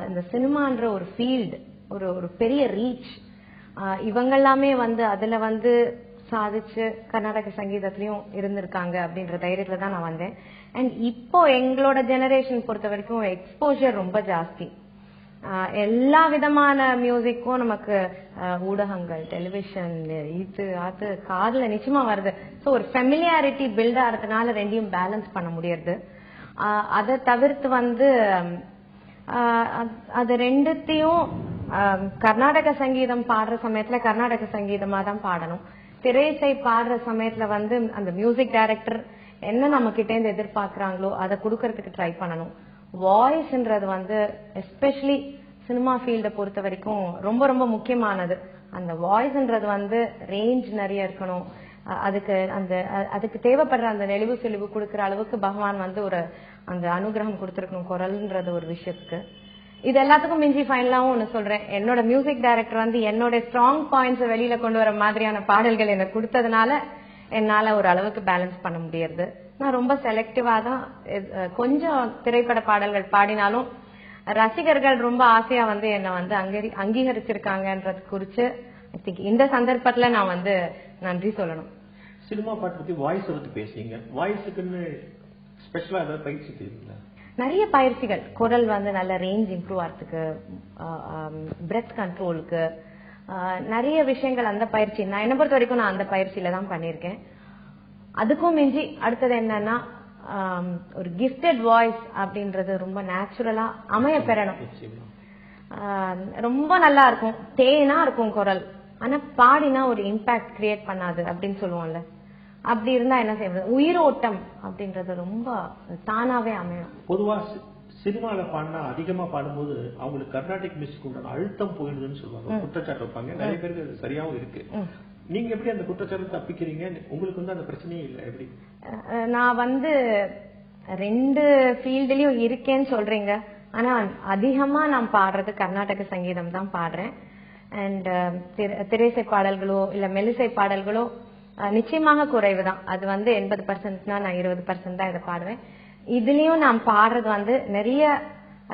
B: இந்த சினிமான்ற ஒரு ஃபீல்டு, ஒரு பெரிய ரீச், இவங்க எல்லாமே வந்து அதுல வந்து சாதிச்சு கர்நாடக சங்கீதத்திலயும் இருந்திருக்காங்க அப்படின்ற தைரியத்துல தான் நான் வந்தேன். அண்ட் இப்போ எங்களோட ஜெனரேஷன் பொறுத்த வரைக்கும் எக்ஸ்போஜர் ரொம்ப ஜாஸ்தி. எல்லா விதமான மியூசிக்கும் நமக்கு ஊடகங்கள், டெலிவிஷன், இது அது காதுல நிச்சயமா வருது. ஸோ ஒரு ஃபெமிலியாரிட்டி பில்ட் ஆகிறதுனால ரெண்டையும் பேலன்ஸ் பண்ண முடியறது. அதை தவிர்த்து வந்து அது ரெண்டுத்தையும் கர்நாடக சங்கீதம் பாடுற சமயத்துல கர்நாடக சங்கீதமா தான் பாடணும். திரையிசை பாடுற சமயத்துல வந்து அந்த மியூசிக் டைரக்டர் என்ன நம்ம கிட்ட இருந்து எதிர்பார்க்கறாங்களோ அதை கொடுக்கறதுக்கு ட்ரை பண்ணணும். வாய்ஸ்ன்றது வந்து எஸ்பெஷலி சினிமா ஃபீல்ட பொறுத்த வரைக்கும் ரொம்ப ரொம்ப முக்கியமானது. அந்த வாய்ஸ்ன்றது வந்து ரேஞ்ச் நிறைய இருக்கணும். அதுக்கு தேவைப்படுற அந்த நெளிவு செழிவு கொடுக்கற அளவுக்கு பகவான் வந்து ஒரு அந்த அனுகிரகம் கொடுத்திருக்கணும் குரல்ன்றது ஒரு விஷயத்துக்கு. இது எல்லாத்துக்கும் மிஞ்சி ஃபைனலாவும் ஒண்ணு சொல்றேன், என்னோட மியூசிக் டைரக்டர் வந்து என்னோட ஸ்ட்ராங் பாயிண்ட்ஸ் வெளியில கொண்டு வர மாதிரியான பாடல்கள் எனக்கு கொடுத்ததுனால என்னால ஒரு அளவுக்கு பேலன்ஸ் பண்ண முடியாது. நான் ரொம்ப செலக்டிவா தான் கொஞ்சம் திரைப்பட பாடல்கள் பாடினாலும் ரசிகர்கள் ரொம்ப ஆசையா வந்து என்ன வந்து அங்கீகரிச்சிருக்காங்கன்றது குறிச்சு இந்த சந்தர்ப்பத்துல நான் வந்து நன்றி சொல்லணும்.
A: சினிமா பாட்டு பத்தி வாய்ஸ் பத்தி பேசுறீங்க, வாய்ஸுக்குன்னு ஸ்பெஷலா ஏதாவது பயிற்சி தெரியுங்களா?
B: நிறைய பயிற்சிகள், குரல் வந்து நல்ல ரேஞ்ச் இம்ப்ரூவ் ஆகிறதுக்கு, பிரெத் கண்ட்ரோலுக்கு நிறைய விஷயங்கள். அந்த பயிற்சி நான் என்ன பொறுத்த வரைக்கும் நான் அந்த பயிற்சியில தான் பண்ணிருக்கேன். அதுக்கும் மிஞ்சி அடுத்தது என்னன்னா ஒரு கிஃப்டட் வாய்ஸ் அப்படின்றது ரொம்ப நேச்சுரலா அமைய பெறணும். ரொம்ப நல்லா இருக்கும், தேனா இருக்கும் குரல், ஆனா பாடினா ஒரு இம்பாக்ட் கிரியேட் பண்ணாது அப்படின்னு சொல்லுவோம்ல. அப்படி இருந்தா என்ன செய்வது, உயிரோட்டம் அப்படின்றது ரொம்ப தானாவே அமையும்.
A: பொதுவா சினிமால பாடினா அதிகமா பாடும்போது அவங்களுக்கு கர்நாடிக் மியூசிக் உண்டான அழுத்தம் போயிடுதுன்னு சொல்லுவாங்க, குற்றச்சாட்டு வைப்பாங்க. நிறைய பேருக்கு அது சரியாவும் இருக்கு. நீங்க எப்படி அந்த குற்றச்சாட்டு தப்பிக்கிறீங்க? உங்களுக்கு வந்து அந்த பிரச்சனையே இல்லை எப்படி?
B: நான் வந்து 2 ஃபீல்டுலயும் இருக்கேன்னு சொல்றீங்க, ஆனா அதிகமா நான் பாடுறது கர்நாடக சங்கீதம் தான் பாடுறேன். அண்ட் திரைசை பாடல்களோ இல்ல மெல்லிசை பாடல்களோ நிச்சயமாக குறைவுதான். அது வந்து 80%னா நான் 20% தான் இதை பாடுவேன். இதுலயும் நான் பாடுறது வந்து நிறைய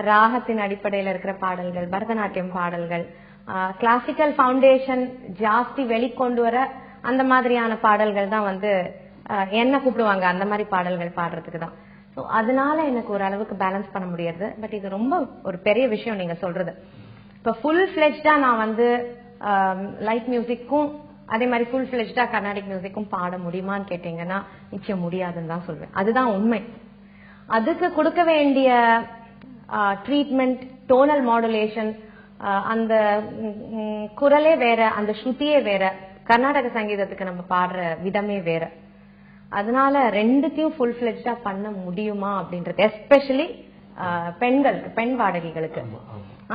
B: ராகத்தின் அடிப்படையில இருக்கிற பாடல்கள், பரதநாட்டியம் பாடல்கள், கிளாசிக்கல் ஃபவுண்டேஷன் ஜாஸ்தி வெளிக்கொண்டு வர அந்த மாதிரியான பாடல்கள் தான் வந்து என்ன கூப்பிடுவாங்க, அந்த மாதிரி பாடல்கள் பாடுறதுக்கு தான். ஸோ அதனால எனக்கு ஒரு அளவுக்கு பேலன்ஸ் பண்ண முடியாது. பட் இது ரொம்ப ஒரு பெரிய விஷயம் நீங்க சொல்றது. இப்ப ஃபுல் ஃபிளெஜ்டா நான் வந்து லைட் மியூசிக்கும் அதே மாதிரி ஃபுல் ஃபிளெஜ்டா கர்நாடிக் மியூசிக்கும் பாட முடியுமான்னு கேட்டீங்கன்னா நிச்சயம் முடியாதுன்னு தான் சொல்வேன். அதுதான் உண்மை. அதுக்கு கொடுக்க வேண்டிய ட்ரீட்மெண்ட், டோனல் மாடுலேஷன், அந்த குரலே வேற, அந்த ஸ்ருதியே வேற, கர்நாடக சங்கீதத்துக்கு நம்ம பாடுற விதமே வேற. அதனால ரெண்டுத்தையும் ஃபுல் ஃபிளெஜ்டா பண்ண முடியுமா அப்படின்றது எஸ்பெஷலி பெண்களுக்கு, பெண் பாடகிகளுக்கு.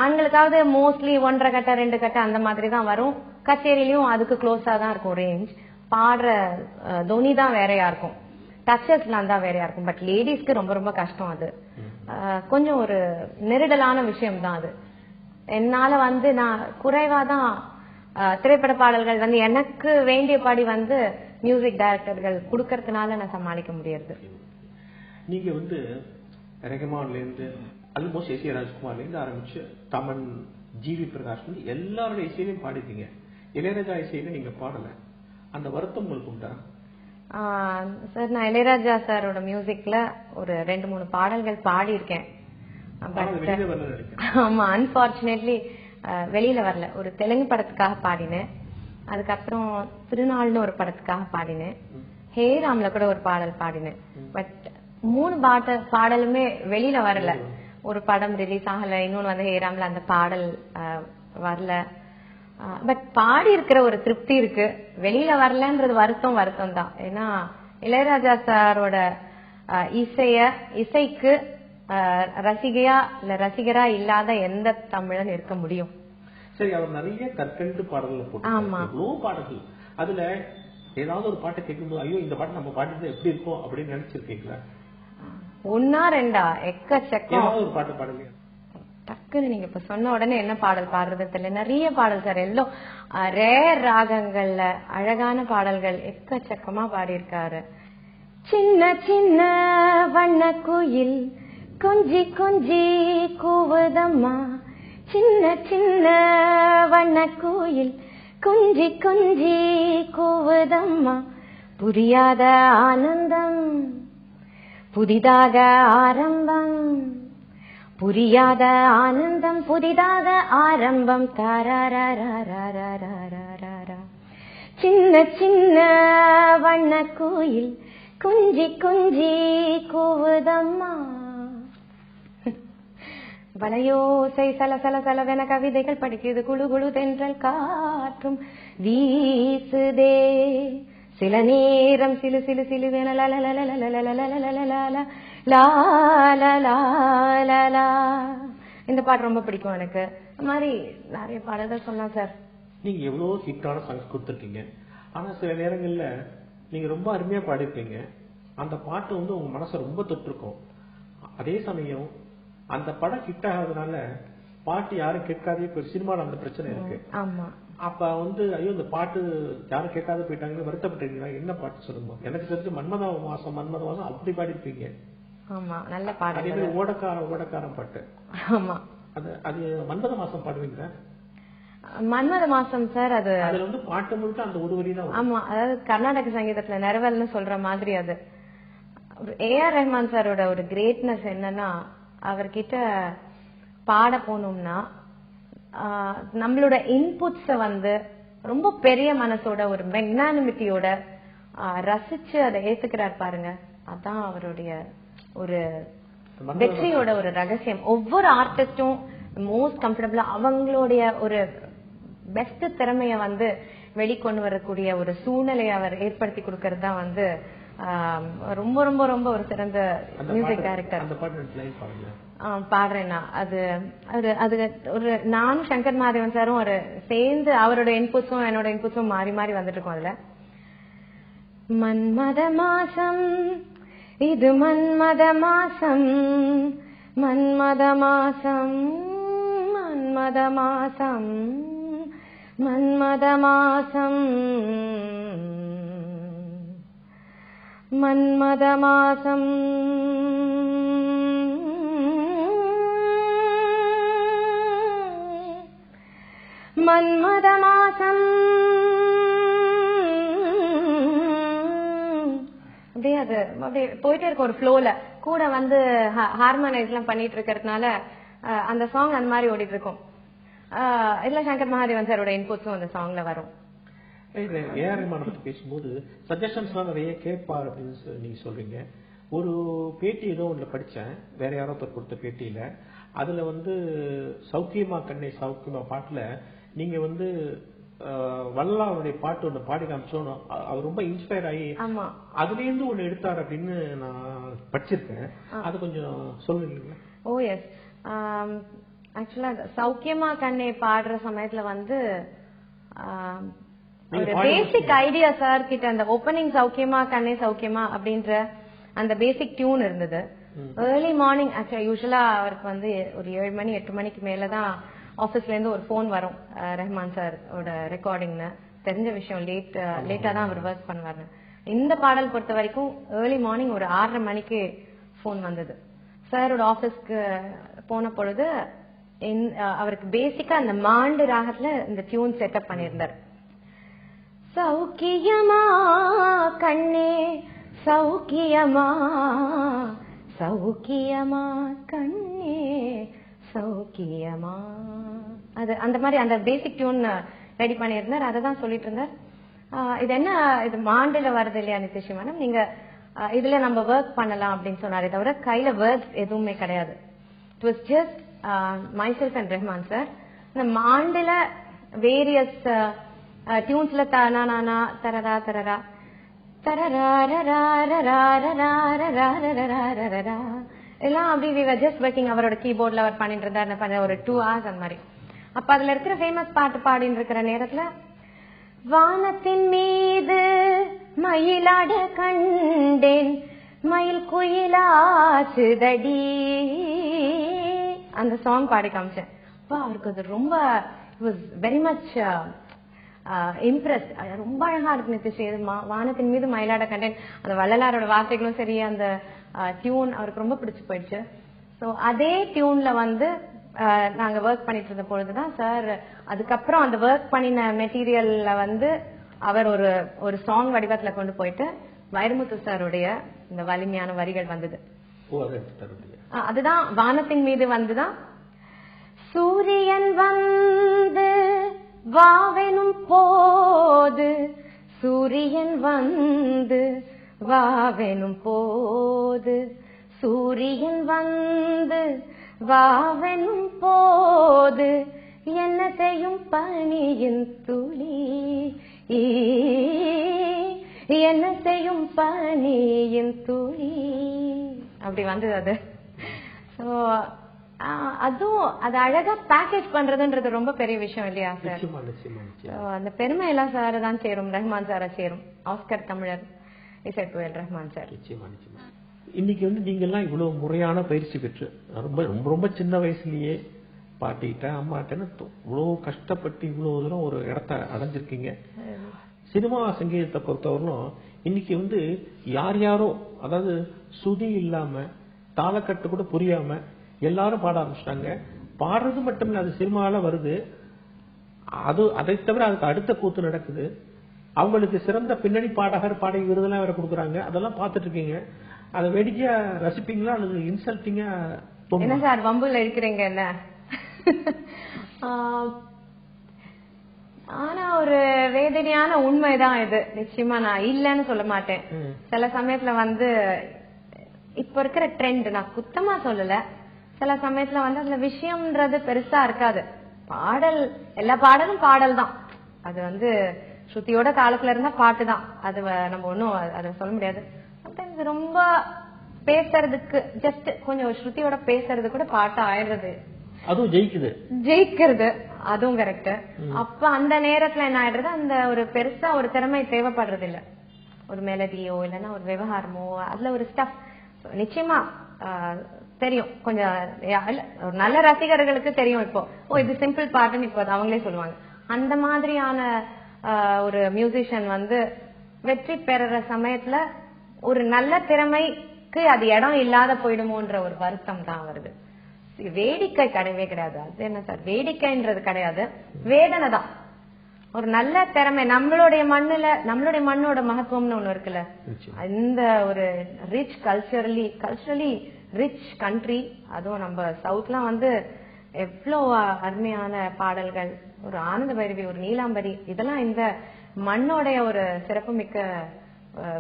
B: ஆண்களுக்காவது மோஸ்ட்லி 1.5 கட்ட 2 கட்ட அந்த மாதிரி தான் வரும். கச்சேரியிலயும் அதுக்கு க்ளோஸா தான் இருக்கும் ரேஞ்ச். பாடுற தொனி தான் வேறையா இருக்கும், டச்சஸ்லாம் தான் வேறையா இருக்கும். பட் லேடிஸ்க்கு ரொம்ப ரொம்ப கஷ்டம். அது கொஞ்சம் ஒரு நெருடலான விஷயம் தான். அது என்னால வந்து நான் குறைவாதான் திரைப்பட பாடல்கள் வந்து எனக்கு வேண்டிய பாடி வந்து மியூசிக் டைரக்டர்கள் கொடுக்கறதுனால நான் சமாளிக்க முடியாது.
A: நீங்க வந்து ரஹ்மான்ல இருந்து ஆல்மோஸ்ட் எஸ் ஏ ராஜ்குமார்ல இருந்து ஆரம்பிச்சு தமன், ஜிவி பிரகாஷ் வந்து எல்லாருடைய இசையிலையும் பாடிருக்கீங்க. இளையராஜா இசையில நீங்க பாடல, அந்த வருத்தம் உங்களுக்கு உண்டா?
B: சார், நான் இளையராஜா சாரோட மியூசிக்ல ஒரு 2-3 பாடல்கள் பாடி இருக்கேன். ஆமா, அன்பார்ச்சுனேட்லி வெளியில வரல. ஒரு தெலுங்கு படத்துக்காக பாடினேன், அதுக்கப்புறம் திருநாள்னு ஒரு படத்துக்காக பாடினேன், ஹே ராம்ல கூட ஒரு பாடல் பாடினேன். பட் 3 பாடலுமே வெளியில வரல. ஒரு படம் ரிலீஸ் ஆகல, இன்னொன்னு வந்து ஹே ராம்ல அந்த பாடல் வரல. பட் பாடி இருக்கிற ஒரு திருப்தி இருக்கு. வெளியில வரலன்றது வருத்தம் தான். ஏன்னா இளையராஜா சாரோட இசைக்கு ரசிகையா இல்ல ரசிகரா இல்லாத எந்த தமிழன் இருக்க முடியும்?
A: சரி, அவர் நிறைய கற்கண்டு பாடல்கள் போட்டு பாடல்கள், அதுல ஏதாவது ஒரு பாட்டை கேட்கும்போது ஐயோ இந்த பாட்டு நம்ம பாட்டு எப்படி இருக்கும் அப்படின்னு நினைச்சிருக்கீங்களா?
B: ஒன்னா ரெண்டா எக்கச்சக்கம்
A: ஒரு பாட்டு பாடலையா?
B: டக்குன்னு நீங்க இப்ப சொன்ன உடனே என்ன பாடல் பாடுறது தெரியல. நிறைய பாடல் சார், எல்லாம் ரேர் ராகங்கள்ல அழகான பாடல்கள் எக்கச்சக்கமா பாடியிருக்காரு. சின்ன சின்ன வண்ண குயில் கொஞ்சி கொஞ்சி கூவுதம்மா, சின்ன சின்ன வண்ண குயில் கொஞ்சி கொஞ்சி கூவுதம்மா, புரியாத ஆனந்தம் புதிதாக ஆரம்பம், புரியாத ஆனந்தம் புதிதாக ஆரம்பம், தாராராராராராராரா. சின்ன சின்ன வண்ண கோயில் குஞ்சி குஞ்சி கூவுதம்மா. வளையோசை சல சல சலவென கவிதைகள் படிக்குது, குழு குழு தென்றல் காற்றும் வீசுதே, சில நேரம் சிலு சிலு சிலுவென இந்த பாட்டு ரொம்ப பிடிக்கும் எனக்கு. இந்த மாதிரி நிறைய பாடல்கள் சொல்லலாம் சார்.
A: நீங்க எவ்வளவு ஹிட்டான சாங்ஸ் கொடுத்துருக்கீங்க. ஆனா சில நேரங்கள்ல நீங்க ரொம்ப அருமையா பாடிருப்பீங்க. அந்த பாட்டு வந்து உங்க மனசை ரொம்ப தொட்டிருக்கும். அதே சமயம் அந்த படம் ஹிட் ஆகாதனால பாட்டு யாரும் கேட்காதே சினிமாவில் அந்த பிரச்சனை இருக்கு.
B: ஆமா,
A: அப்ப வந்து ஐயோ இந்த பாட்டு யாரும் கேட்காத போயிட்டாங்கன்னு வருத்தப்பட்டீங்களா? என்ன பாட்டு சொல்லுங்க. எனக்கு தெரிஞ்சு மன்மத மாசம் அப்படி பாடிருப்பீங்க.
B: ஆமா, நல்ல பாட்டு.
A: ஓடக்காரம் பாட்டு.
B: ஆமா,
A: அது மன்மத மாசம் பாடுவீங்களா?
B: மன்மத மாசம் சார், அதுல
A: வந்து பாட்டு முழுக்க அந்த ஒரு வரி தான்.
B: ஆமா, அதாவது கர்நாடக சங்கீதத்துல நிறவல்னு சொல்ற மாதிரி. அது ஏஆர் ரஹ்மான் சாரோட ஒரு கிரேட்னஸ் என்னன்னா, அவர்கிட்ட பாட போனோம்னா நம்மளோட இன்புட்ஸ வந்து ரொம்ப பெரிய மனசோட ஒரு மெக்னானிமிட்டியோட ரசிச்சு அதை ஏத்துக்கிறார் பாருங்க. அதான் அவருடைய ஒரு வெற்றியோட ஒரு ரகசியம். ஒவ்வொரு ஆர்டிஸ்டும் மோஸ்ட் கம்ஃபர்டபுளா அவங்களுடைய ஒரு பெஸ்ட் திறமைய வந்து வெளிக்கொண்டு வரக்கூடிய ஒரு சூழ்நிலையை அவர் ஏற்படுத்தி கொடுக்கறது தான் வந்து ரொம்ப ரொம்ப ரொம்ப ஒரு சிறந்த மியூசிக் டைரக்டர். பாடுறேன்னா அது ஒரு நானும் சங்கர் மாதேவன் சாரும் ஒரு சேர்ந்து அவரோட இன்புட்ஸும் என்னோட இன்புட்ஸும் மாறி மாறி வந்துட்டு இருக்கோம். அதுல மன்மத மாசம் இது மன்மத மாசம், மன்மத மாசம் மன்மத மாசம், மன்மத மாசம் மன்மத மாசம், மன்மத மாசம். அப்படியே அது அப்படியே போயிட்டே இருக்கும் ஒரு ஃப்ளோல. கூட வந்து ஹார்மோனைஸ் எல்லாம் பண்ணிட்டு இருக்கிறதுனால அந்த சாங் அந்த மாதிரி ஓடிட்டு இருக்கும். இல்ல சங்கர் மகாதேவன் சாரோட இன்புட்ஸும் அந்த சாங்ல வரும்.
A: ஏஆர் ரஹ்மான் பத்தி பேசும்போது சஜஷன்ஸ் எல்லாம் நிறைய கேட்பார் அப்படின்னு நீங்க சொல்றீங்க. ஒரு பேட்டி ஏதோ ஒண்ணு படிச்சேன், வேற யாரோ கொடுத்த பேட்டியில. அதுல வந்து சௌக்கியமா கண்ணே சௌக்கியமா பாட்டுல நீங்க வந்து வல்லாருடைய பாட்டு ஒண்ணு பாடி காமிச்சோம். அவர் ரொம்ப இன்ஸ்பயர் ஆகி அதுல இருந்து ஒண்ணு எடுத்தார் அப்படின்னு நான் படிச்சிருக்கேன். அது கொஞ்சம் சொல்லுவீங்களா?
B: ஓ எஸ், ஆக்சுவலா சௌக்கியமா கண்ணே பாடுற சமயத்துல வந்து ஒரு பேசிக் ஐடியா சார் கிட்ட அந்த ஓப்பனிங் சௌக்கியமா கண்ணே சௌக்கியமா அப்படின்ற அந்த பேசிக் டியூன் இருந்தது. ஏர்லி மார்னிங் ஆக்சுவலா யூஸ்வலா அவருக்கு வந்து ஒரு 7 மணி 8 மணிக்கு மேலதான் ஆபீஸ்ல இருந்து ஒரு போன் வரும், ரஹ்மான் சார் ரெக்கார்டிங்னு. தெரிஞ்ச விஷயம், லேட்டா தான் அவர் ஒர்க் பண்ணுவாரு. இந்த பாடல் பொறுத்த வரைக்கும் ஏர்லி மார்னிங் ஒரு 6:30 மணிக்கு போன் வந்தது. சாரோட ஆபீஸ்க்கு போன பொழுது அவருக்கு பேசிக்கா அந்த மாண்டு ராகத்துல இந்த டியூன் செட்டப் பண்ணியிருந்தார். சௌக்கியமா கண்ணே சௌக்கியமா, சௌக்கியமா கண்ணே சௌக்கியமா, அது அந்த மாதிரி அந்த பேசிக் டியூன் ரெடி பண்ணியிருந்தார். அதை தான் சொல்லிட்டு இருந்தார். இது என்ன, இது மாண்டுல வருது இல்லையா நிதிஷ் மேடம், நீங்க இதுல நம்ம ஒர்க் பண்ணலாம் அப்படின்னு சொன்னாரே தவிர கையில ஒர்க் எதுவுமே கிடையாது. It was just myself and Rahman sir. இந்த ஆண்டுல வேரியஸ் டியூன்ஸ்ல தானா தரரா தரரா எல்லாம் அப்படி ஜஸ்ட் ஒர்க்கிங். அவரோட கீபோர்ட்ல அவர் பண்ணிட்டு இருந்தாரு ஒரு 2 hours அந்த மாதிரி. அப்ப அதுல இருக்கிற ஃபேமஸ் பாட்டு பாடிட்டு இருக்கிற நேரத்துல வானத்தின் மீது மயிலாட கண்டேன் மயில் குயிலாச்சுதடி அந்த சாங் பாடி காமிச்சேன். அவருக்கு அது ரொம்ப வெரி மச் இம்ப்ரெஸ். ரொம்ப அழகா இருக்கு நிதிஷ். வானத்தின் மீது மயிலாட கண்டேன் அந்த வள்ளலாரோட வார்த்தைகளும் சரி அந்த டியூன் அவருக்கு ரொம்ப பிடிச்சு போயிடுச்சு. ஸோ அதே டியூன்ல வந்து நாங்க ஒர்க் பண்ணிட்டு இருந்த பொழுதுதான் சார் அதுக்கப்புறம் அந்த ஒர்க் பண்ணின மெட்டீரியல்ல வந்து அவர் ஒரு சாங் வடிவத்துல கொண்டு போயிட்டு வைரமுத்து சாருடைய இந்த வலிமையான வரிகள் வந்தது. அதுதான் வானத்தின் மீது வந்துதான் சூரியன் வந்து வாவெனும் போது சூரியன் வந்து வாவெனும் போது சூரியன் வந்து வாவெனும் போது என்ன செய்யும் பனியின் துளி என்ன செய்யும் பனியின் துளி அப்படி வந்தது அது. ஸோ அதுவும் அது அழகா பேக்கேஜ் பண்றதுன்றது ரொம்ப பெரிய விஷயம் இல்லையா சார்? அந்த பெருமை எல்லாம் சார் தான் சேரும், ரஹ்மான் சார சேரும். ஆஸ்கர் தமிழர் இசைப்புயல் ரஹ்மான் சார்.
A: இன்னைக்கு வந்து நீங்க எல்லாம் இவ்வளவு முறையான பயிற்சி பெற்று ரொம்ப ரொம்ப ரொம்ப சின்ன வயசுலயே பாட்டிட்டேன் அம்மாட்டேன்னு இவ்வளவு கஷ்டப்பட்டு இவ்வளவு தூரம் ஒரு இடத்த அடைஞ்சிருக்கீங்க. சினிமா சங்கீதத்தை பொறுத்தவரைக்கும் இன்னைக்கு வந்து யார் யாரோ அதாவது சுதி இல்லாம தாளக்கட்டு கூட புரியாம எல்லாரும் பாட ஆரம்பிச்சிட்டாங்க. பாடுறது மட்டும் இல்ல, அது சினிமால வருது. அதை தவிர அதுக்கு அடுத்த கூத்து நடக்குது. அவங்களுக்கு சிறந்த பின்னணி பாடகர் பாடகி விருதெல்லாம் வேற கொடுக்குறாங்க. அதெல்லாம் பாத்துட்டு இருக்கீங்க. அதை வேடிக்கையா ரசிப்பீங்களா அல்லது இன்சல்ட்டிங்கா?
B: என்ன சார் வம்புல இருக்கிறீங்க என்ன? ஆனா ஒரு வேதனையான உண்மைதான் இது. நிச்சயமா நான் இல்லன்னு சொல்ல மாட்டேன். சில சமயத்துல வந்து இப்ப இருக்கிற ட்ரெண்ட் நான் குத்தமா சொல்லல. சில சமயத்துல வந்து அந்த விஷயம்ன்றது பெருசா இருக்காது. பாடல் எல்லா பாடலும் பாடல் தான். அது வந்து ஸ்ருதியோட தாளத்துல இருந்தா பாட்டு தான். அது நம்ம ஒன்னும் அதை சொல்ல முடியாது. சம்டைம்ஸ் ரொம்ப பேசுறதுக்கு ஜஸ்ட் கொஞ்சம் ஸ்ருதியோட பேசுறது கூட பாட்டு ஆயிடுறது.
A: அதுவும் ஜெயிக்கிறது
B: அதுவும் கரெக்ட். அப்ப அந்த நேரத்துல என்ன ஆயிடுறது, அந்த ஒரு பெருசா ஒரு திறமை தேவைப்படுறது இல்ல. ஒரு மெலடியோ இல்லைன்னா ஒரு விவகாரமோ அதுல ஒரு ஸ்டஃப் நிச்சயமா தெரியும். கொஞ்சம் ஒரு நல்ல ரசிகர்களுக்கு தெரியும். இப்போ இது சிம்பிள் பாட்டுன்னு இப்போ அவங்களே சொல்லுவாங்க. அந்த மாதிரியான ஒரு மியூசிஷியன் வந்து வெற்றி பெற சமயத்துல ஒரு நல்ல திறமைக்கு அது இடம் இல்லாத போயிடுமோன்ற ஒரு வருத்தம் தான் வருது. வேடிக்கை கிடையவே கிடையாது. அது என்ன சார் வேடிக்கைன்றது கிடையாது, வேதனை தான். ஒரு நல்ல திறமை நம்மளுடைய மண்ணோட மகத்துவம்னு ஒண்ணு இருக்குல்ல. இந்த ஒரு ரிச் கல்ச்சரலி ரிச் கண்ட்ரி, அதுவும் நம்ம சவுத்லாம் வந்து எவ்வளவு அருமையான பாடல்கள், ஒரு ஆனந்த பைரவி, ஒரு நீலாம்பரி, இதெல்லாம் இந்த மண்ணோடைய ஒரு சிறப்புமிக்க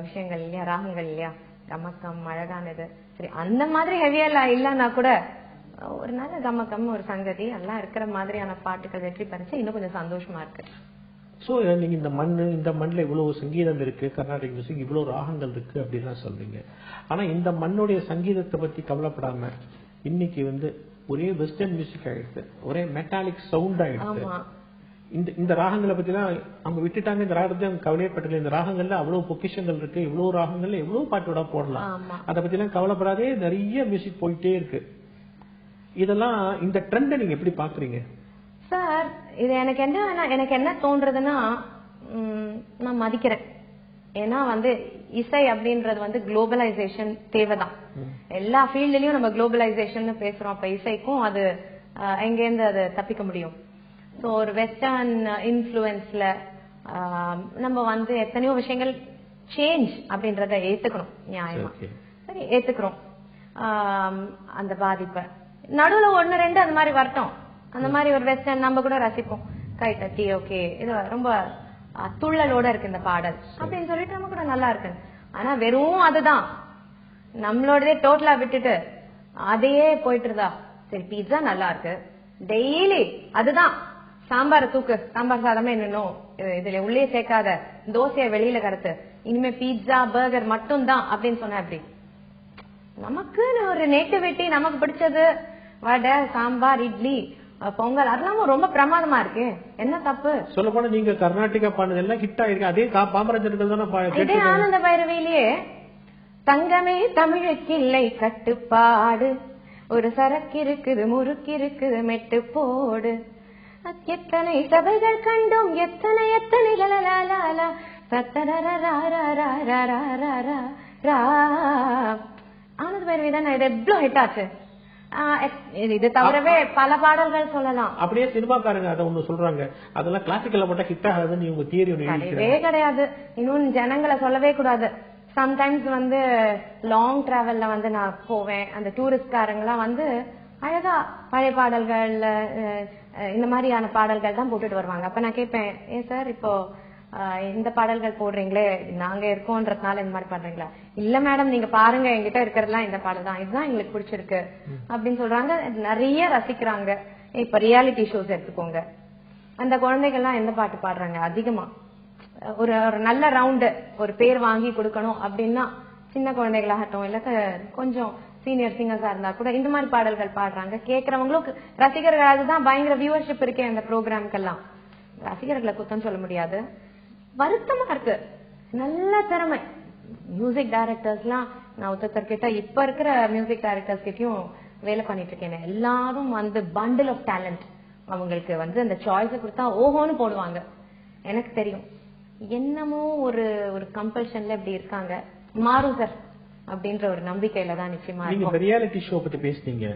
B: விஷயங்கள் இல்லையா, ராகங்கள் இல்லையா, கமக்கம் அழகானது. சரி அந்த மாதிரி ஹெவியா இல்லன்னா கூட ஒரு நல்ல கமக்கம் ஒரு சங்கதி எல்லாம் இருக்கிற மாதிரியான பாட்டுகள் வெற்றி பெறச்சு இன்னும் கொஞ்சம் சந்தோஷமா இருக்கு.
A: சோ நீங்க இந்த மண்ணுல இவ்வளவு சங்கீதம் இருக்கு, கர்நாடிக் மியூசிக் இவ்வளவு ராகங்கள் இருக்கு அப்படின்லாம் சொல்றீங்க. ஆனா இந்த மண்ணுடைய சங்கீதத்தை பத்தி கவலைப்படாம இன்னைக்கு வந்து ஒரே வெஸ்டர்ன் மியூசிக் ஆயிடுச்சு, ஒரே மெட்டாலிக் சவுண்ட் ஆயிடுச்சு. இந்த ராகங்களை பத்தி எல்லாம் அவங்க விட்டுட்டாங்க. இந்த ராகத்தை அவங்க கவலையப்பட்டல. இந்த ராகங்கள்ல அவ்வளவு பொக்கிஷங்கள் இருக்கு, இவ்வளவு ராகங்கள்ல எவ்வளவு பாட்டோட போடலாம். அதை பத்தி எல்லாம் கவலைப்படாதே நிறைய மியூசிக் போயிட்டே இருக்கு. இதெல்லாம் இந்த ட்ரெண்ட் நீங்க எப்படி பாக்குறீங்க
B: சார்? இது எனக்கு என்ன தோன்றதுன்னா, நான் மதிக்கிறேன். ஏன்னா வந்து இசை அப்படின்றது வந்து குளோபலைசேஷன் தேவைதான். எல்லா ஃபீல்ட்லயும் நம்ம குளோபலைசேஷன் பேசுறோம். அப்ப இசைக்கும் அது எங்கேருந்து அது தப்பிக்க முடியும்? ஸோ ஒரு வெஸ்டர்ன் இன்ஃப்ளூயன்ஸ்ல நம்ம வந்து எத்தனையோ விஷயங்கள் சேஞ்ச் அப்படின்றத ஏத்துக்கணும். நியாயமா சரி ஏத்துக்கிறோம். அந்த பாதிப்பை நடுவுல 1-2 அந்த மாதிரி வரட்டும். அந்த மாதிரி ஒரு வெஸ்டர்ன் நம்ம கூட ரசிப்போம், கை தட்டி ஓகே இது ரொம்ப துள்ளலோட இருக்கு இந்த பாடல் அப்படின்னு சொல்லிட்டு நம்ம கூட நல்லா இருக்கு. ஆனா வெறும் அதுதான் நம்மளோடதே டோட்டலா விட்டுட்டு அதையே போயிட்டு இருந்தா சரி பீட்சா நல்லா இருக்கு டெய்லி அதுதான் சாம்பார் தூக்கு, சாம்பார் சாதமே நின்னும், இதுல உள்ளே சேர்க்காத, தோசையை வெளியில கடத்து, இனிமே பீட்சா பர்கர் மட்டும் தான் அப்படின்னு சொன்ன அப்படி நமக்கு ஒரு நேட்டிவிட்டி, நமக்கு பிடிச்சது வடை சாம்பார் இட்லி பொங்கல், அதெல்லாம் ரொம்ப பிரமாதமா இருக்கு. என்ன தப்பு?
A: சொல்ல போனா நீங்க கர்நாடகா பாடுறது எல்லாம் ஹிட் ஆயிருக்கு. அதே பாமரஜர்கள் தானே.
B: இதே ஆனந்த பைரவிலேயே தங்கமே தமிழுக்கு இல்லை கட்டுப்பாடு, ஒரு சரக்கு இருக்குது முறுக்கு இருக்குது மெட்டு போடு, எத்தனை சபைகள் கண்டும் எத்தனை எத்தனை ஆனந்த பைரவி தானே இது எவ்வளவு ஹிட் ஆச்சு. இது தவிரவே பல பாடல்கள் சொல்லலாம்.
A: அப்படியே சினிமாக்காரங்க அதை ஒண்ணு சொல்றாங்க, அதெல்லாம் கிளாசிக்கல்ல போட்டா ஹிட் ஆகாதுன்னு இவங்க தியரி
B: கிடையவே கிடையாது. இன்னும் ஜனங்களை சொல்லவே கூடாது. சம்டைம்ஸ் லாங் டிராவல்ல நான் போவேன், அந்த டூரிஸ்ட்காரங்களாம் அழகா பழைய பாடல்கள் இந்த மாதிரியான பாடல்கள் தான் போட்டுட்டு வருவாங்க. அப்ப நான் கேட்பேன், ஏன் சார் இப்போ இந்த பாடல்கள் போடுறீங்களே, நாங்க இருக்கோன்றதுனால இந்த மாதிரி பாடுறீங்களா? இல்ல மேடம், நீங்க பாருங்க, எங்கிட்ட இருக்கிறதுலாம் இந்த பாடல் தான், இதுதான் எங்களுக்கு பிடிச்சிருக்கு அப்படின்னு சொல்றாங்க. நிறைய ரசிக்கிறாங்க. இப்ப ரியாலிட்டி ஷோஸ் எடுத்துக்கோங்க, அந்த குழந்தைகள்லாம் எந்த பாட்டு பாடுறாங்க அதிகமா? ஒரு நல்ல ரவுண்டு ஒரு பேர் வாங்கி கொடுக்கணும் அப்படின்னா சின்ன குழந்தைகளாகட்டும் இல்ல கொஞ்சம் சீனியர் சிங்கர்ஸா இருந்தா கூட இந்த மாதிரி பாடல்கள் பாடுறாங்க. கேட்கறவங்களும் ரசிகர்கள், அதுதான் பயங்கர வியூவர்ஷிப் இருக்கேன் அந்த ப்ரோக்ராம்க்கெல்லாம். ரசிகர்களை குத்தம் சொல்ல முடியாது, வருத்தமா இருக்கு. நல்ல திறமை மியூசிக் டைரக்டர்ஸ் எல்லாம், நான் ஒருத்தர் கிட்ட இப்ப இருக்கிற மியூசிக் டைரக்டர்ஸ் கிட்டயும் வேலை பண்ணிட்டு இருக்கேன். எல்லாரும் பண்டில் ஆஃப் டேலண்ட். அவங்களுக்கு அந்த சாய்ஸை கொடுத்தா ஓஹோன்னு போடுவாங்க. எனக்கு தெரியும் என்னமோ ஒரு கம்பல்ஷன்ல இப்படி இருக்காங்க. மாறும் சார் அப்படின்ற ஒரு நம்பிக்கையில தான் நிச்சயமா.
A: நீங்க ரியாலிட்டி ஷோ பத்தி பேசுனீங்க.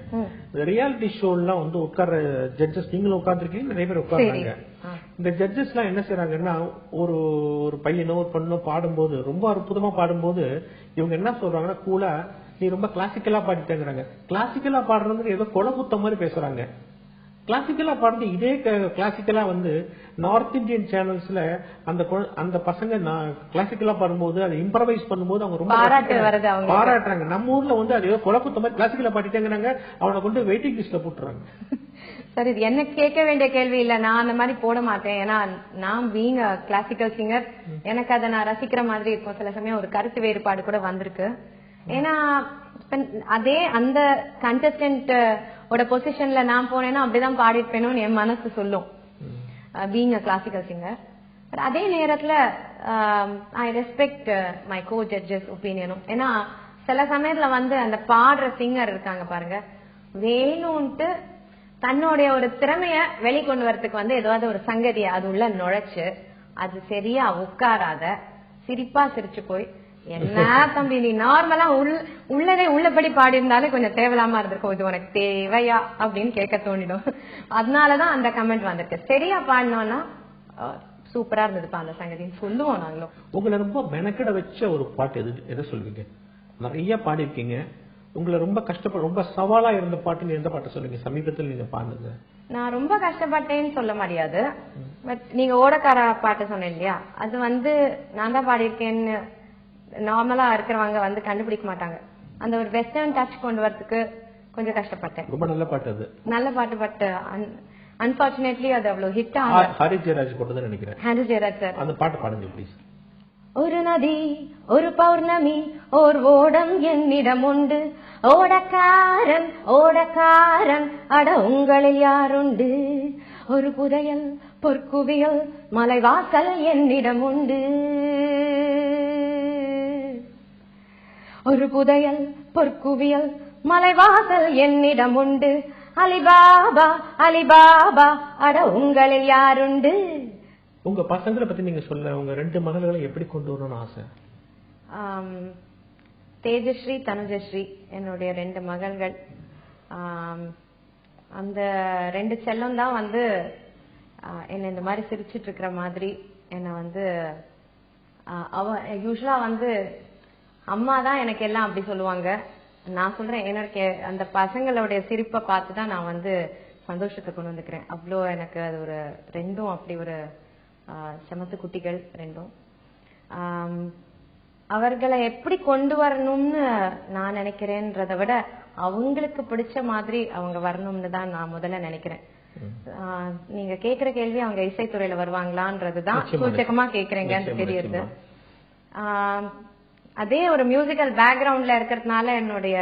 A: ரியாலிட்டி ஷோ எல்லாம் உட்கார்ற ஜட்ஜஸ், நீங்களும் உட்கார்ந்துருக்கீங்க, நிறைய பேர் உட்கார்றாங்க. இந்த ஜட்ஜஸ் எல்லாம் என்ன செய்யறாங்கன்னா, ஒரு பையனோ ஒரு பொண்ணோ பாடும்போது, ரொம்ப அற்புதமா பாடும்போது இவங்க என்ன சொல்றாங்கன்னா, கூலா நீ ரொம்ப கிளாசிக்கலா பாடிட்டேங்கிறாங்க. கிளாசிக்கலா பாடுறது ஏதோ கொலை குத்த மாதிரி பேசுறாங்க. கிளாசிக்கலா பாடுறது இதே கிளாசிக்கலா நார்த் இந்தியன் சேனல்ஸ்ல அந்த பசங்க கிளாசிக்கலா பாடும்போது அதை இம்ப்ரவைஸ் பண்ணும்போது அவங்க ரொம்ப பாராட்டுறாங்க. நம்ம ஊர்ல அது ஏதோ கொலை குத்த மாதிரி கிளாசிக்கலா பாடிட்டாங்கிறாங்க, அவனை கொண்டு வெயிட்டிங் லிஸ்ட்ல போட்டுறாங்க.
B: சரி, இது என்ன கேட்க வேண்டிய கேள்வி இல்ல. நான் அந்த மாதிரி போட மாட்டேன். ஏன்னா நான் பீயிங் கிளாசிக்கல் சிங்கர், எனக்கு அதை நான் ரசிக்கிற மாதிரி இருக்கும். சில சமயம் ஒரு கருத்து வேறுபாடு கூட வந்திருக்கு. ஏன்னா அதே அந்த கண்டஸ்டன்ட் ஓட பொசிஷன்ல நான் போனேன்னா அப்படிதான் பாடிருப்பேனும் என் மனசு சொல்லும், being a classical singer. But அதே நேரத்துல I respect my co judges ஒப்பீனியனும். ஏன்னா சில சமயத்துல அந்த பாடுற சிங்கர் இருக்காங்க பாருங்க, வேணும்ட்டு தன்னுடைய ஒரு திறமைய வெளிக்கொண்டு வரதுக்கு ஏதாவது ஒரு சங்கதியை அது உள்ள நுழைச்சு அது சரியா உட்காராத சிரிப்பா சிரிச்சு போய், என்ன தம்பி நீ நார்மலா உள்ளதே உள்ளபடி பாடி இருந்தாலே கொஞ்சம் தேவையில்லாம இருந்திருக்கும், இது உனக்கு தேவையா அப்படின்னு கேட்க தோணிடும். அதனாலதான் அந்த கமெண்ட் வந்திருக்கு. சரியா பாடினோம்னா சூப்பரா இருந்ததுப்பா அந்த சங்கதின்னு சொல்லுவோம் நாங்களும்.
A: உங்களை ரொம்ப மெனக்கிட வச்ச ஒரு பாட்டு எதை சொல்லுவீங்க? நிறைய பாடிருக்கீங்க, உங்களை ரொம்ப கஷ்டப்பட ரொம்ப சவாலா இருந்த பாட்டு எந்த பாட்டு சொல்லுங்க? சமீபத்தில் நீங்க பாடுனது.
B: நான் ரொம்ப கஷ்டப்பட்டேன்னு சொல்ல முடியாது, பட் நீங்க ஓடக்கார பாட்டு சொன்னேன் இல்லையா, அது நான் தான் பாடியிருக்கேன்னு நார்மலா இருக்கிறவங்க கண்டுபிடிக்க மாட்டாங்க. அந்த ஒரு வெஸ்டர்ன் டச் கொண்டு வரதுக்கு கொஞ்சம் கஷ்டப்பட்டேன்.
A: ரொம்ப நல்ல பாட்டு அது,
B: நல்ல பாட்டு. பட் அன்பார்ச்சுனேட்லி அது அவ்வளவு ஹிட்
A: ஆகல. ஹரி ஜெயராஜ் போட்டதுன்னு நினைக்கிறேன்.
B: ஹரி ஜெயராஜ் சார்
A: அந்த பாட்டு பாடுங்க ப்ளீஸ்.
B: ஒரு நதி ஒரு பௌர்ணமி ஓர் ஓடம் என்னிடம் உண்டு, ஓடக்காரன் ஓடக்காரன் அட உங்களில் யாருண்டு, ஒரு புதையல் பொற்குவியல் மலைவாசல் என்னிடம் உண்டு, ஒரு புதையல் பொற்குவியல் மலைவாசல் என்னிடம் உண்டு, அலிபாபா அலிபாபா அட உங்களில் யாருண்டு.
A: உங்க பசங்களை பத்தி நீங்க சொல்ல, உங்க 2 மகள்களை எப்படி கொண்டு வரணும்னு ஆசை?
B: தேஜஸ்ரீ தனுஜஸ்ரீ என்னுடைய 2 மகள்கள். அந்த 2 செல்லம் தான் என்ன இந்த மாதிரி சிரிச்சிட்டு இருக்கிற மாதிரி என்ன அவ யூஸ்வலா அம்மா தான் எனக்கு எல்லாம் அப்படி சொல்லுவாங்க. நான் சொல்றேன், எனக்கு அந்த பசங்களுடைய சிரிப்பை பார்த்துதான் நான் சந்தோஷத்தை கொண்டு வந்துக்கிறேன். அவ்வளோ எனக்கு அது ஒரு 2ம் அப்படி ஒரு செமத்து குட்டிகள் 2ம். அவர்களை எப்படி கொண்டு வரணும்னு நான் நினைக்கிறேன்றத விட அவங்களுக்கு பிடிச்ச மாதிரி அவங்க வரணும்னு தான் நான் முதல்ல நினைக்கிறேன். நீங்க கேக்குற கேள்வி அவங்க இசைத்துறையில வருவாங்களான்றதுதான் சூச்சகமா கேக்குறீங்கன்னு தெரியுது. அதே ஒரு மியூசிக்கல் பேக்ரவுண்ட்ல இருக்கிறதுனால என்னுடைய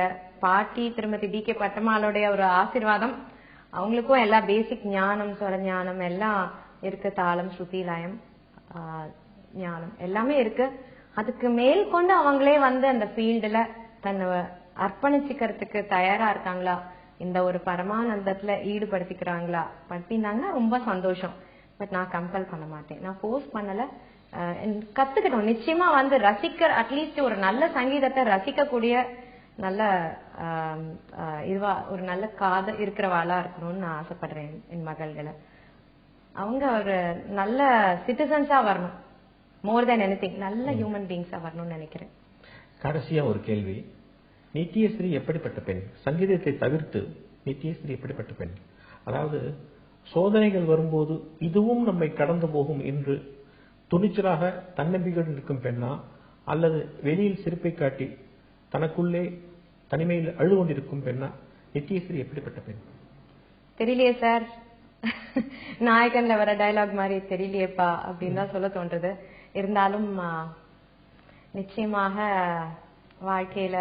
B: பாட்டி திருமதி டி.கே. பட்டம்மாளுடைய ஒரு ஆசீர்வாதம், அவங்களுக்கும் எல்லா பேசிக் ஞானம், ஸ்வர ஞானம் எல்லாம் இருக்கு. தாளம், ஸ்ருதி, லயம், ஞானம் எல்லாமே இருக்கு. அதுக்கு மேல் கொண்டு அவங்களே வந்து அந்த ஃபீல்டுல தன்னை அர்ப்பணிச்சுக்கிறதுக்கு தயாரா இருக்காங்களா, இந்த ஒரு பரமானந்தத்துல ஈடுபடுத்திக்கிறாங்களா, படுத்தினாங்கன்னா ரொம்ப சந்தோஷம். பட் நான் கம்பல் பண்ண மாட்டேன், நான் ஃபோர்ஸ் பண்ணல. கத்துக்கிட்டோம் நிச்சயமா வந்து அட்லீஸ்ட் ஒரு நல்ல சங்கீதத்தை ரசிக்கக்கூடிய நல்ல இதுவா ஒரு நல்ல காது இருக்கிறவாளா இருக்கணும்னு நான் ஆசைப்படுறேன். என் மகள்களை அவங்க ஒரு நல்ல சிட்டிசன்ஸா வரணும், மோர் தென் எனிதிங் நல்ல ஹியூமன் பீயிங்ஸா வரணும்னு நினைக்கிறேன்.
A: கடைசியா ஒரு கேள்வி, நித்யஸ்ரீ எப்படிப்பட்ட பெண்? சங்கீதத்தை தவிர்த்து நித்யஸ்ரீ எப்படிப்பட்ட பெண்? அதாவது சோதனைகள் வரும்போது இதுவும் நம்மை கடந்து போகும் என்று துணிச்சலாக தன்னம்பிக்கையுடன் இருக்கும் பெண்ணா, அல்லது வெளியில் சிரிப்பை காட்டி தனக்குள்ளே தனிமையில் அழுது கொண்டிருக்கும் பெண்ணா? நித்யஸ்ரீ எப்படிப்பட்ட பெண்?
B: தெரியலையே சார், நாயகன்ல வர டயலாக் மாதிரி தெரியலையேப்பா அப்படின்னு தான் சொல்ல தோன்றது. இருந்தாலும் நிச்சயமாக வாழ்க்கையில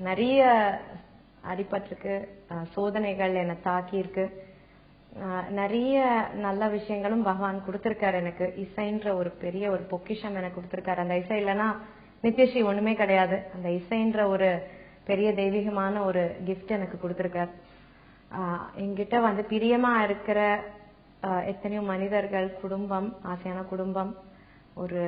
B: நிறைய அடிபட்டிருக்கு, சோதனைகள் என்னை தாக்கி இருக்கு, நிறைய நல்ல விஷயங்களும் பகவான் கொடுத்திருக்காரு எனக்கு. இசைன்ற ஒரு பெரிய ஒரு பொக்கிஷம் எனக்கு கொடுத்திருக்காரு. அந்த இசை இல்லைன்னா நித்யஸ்ரீ ஒண்ணுமே கிடையாது. அந்த இசைன்ற ஒரு பெரிய தெய்வீகமான ஒரு கிஃப்ட் எனக்கு கொடுத்திருக்காரு. என்கிட்ட வந்து பிரியமா இருக்கிற எத்தனையோ மனிதர்கள், குடும்பம், ஆசையான குடும்பம், ஒரு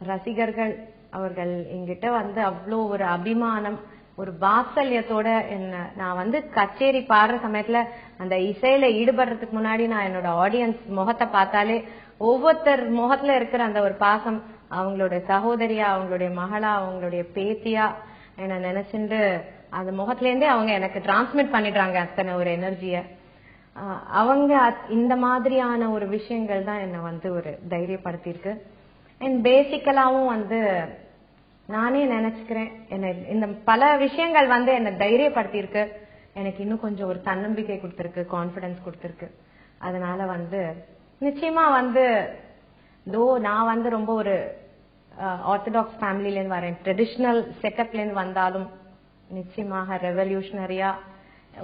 B: ரசிகர்கள், அவர்கள் என்கிட்ட வந்து அவ்வளோ ஒரு அபிமானம், ஒரு வாத்சல்யத்தோட என்ன நான் வந்து கச்சேரி பாடுற சமயத்துல அந்த இசையில ஈடுபடுறதுக்கு முன்னாடி நான் என்னோட ஆடியன்ஸ் முகத்தை பார்த்தாலே ஒவ்வொருத்தர் முகத்துல இருக்கிற அந்த ஒரு பாசம், அவங்களுடைய சகோதரியா, அவங்களுடைய மகளா, அவங்களுடைய பேத்தியா என்ன நினைச்சுட்டு அந்த முகத்துல இருந்தே அவங்க எனக்கு டிரான்ஸ்மிட் பண்ணிடுறாங்க அத்தனை ஒரு எனர்ஜிய. அவங்க இந்த மாதிரியான ஒரு விஷயங்கள் தான் என்ன வந்து ஒரு தைரியப்படுத்திருக்கு. அண்ட் பேசிக்கலாவும் வந்து நானே நினைச்சுக்கிறேன், என்ன இந்த பல விஷயங்கள் வந்து என்ன தைரியப்படுத்திருக்கு, எனக்கு இன்னும் கொஞ்சம் ஒரு தன்னம்பிக்கை கொடுத்திருக்கு, கான்பிடன்ஸ் கொடுத்திருக்கு. அதனால வந்து நிச்சயமா வந்து நான் வந்து ரொம்ப ஒரு ஆர்த்தடாக்ஸ் ஃபேமிலில இருந்து வரேன், ட்ரெடிஷனல் செட்டப்ல இருந்து வந்தாலும் நிச்சயமாக ரெவல்யூஷனரியா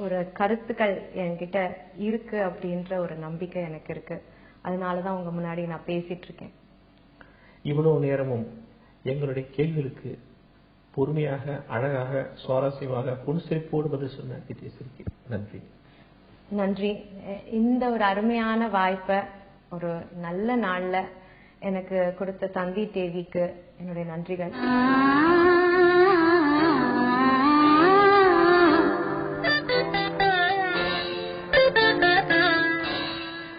B: ஒரு கருத்துக்கள் என்கிட்ட இருக்கு அப்படின்ற ஒரு நம்பிக்கை எனக்கு இருக்கு. அதனாலதான் உங்க முன்னாடி நான் பேசிட்டு இருக்கேன்.
A: இவ்வளவு நேரமும் எங்களுடைய கேள்விகளுக்கு பொறுமையாக, அழகாக, சுவாரஸ்யமாக, புன்சிரிப்போடு பதில் சொன்ன நித்யஸ்ரீக்கு நன்றி.
B: நன்றி. இந்த ஒரு அருமையான வாய்ப்பை ஒரு நல்ல நாள்ல எனக்கு கொடுத்த தந்தி டிவிக்கு என்னுடைய நன்றிகள்.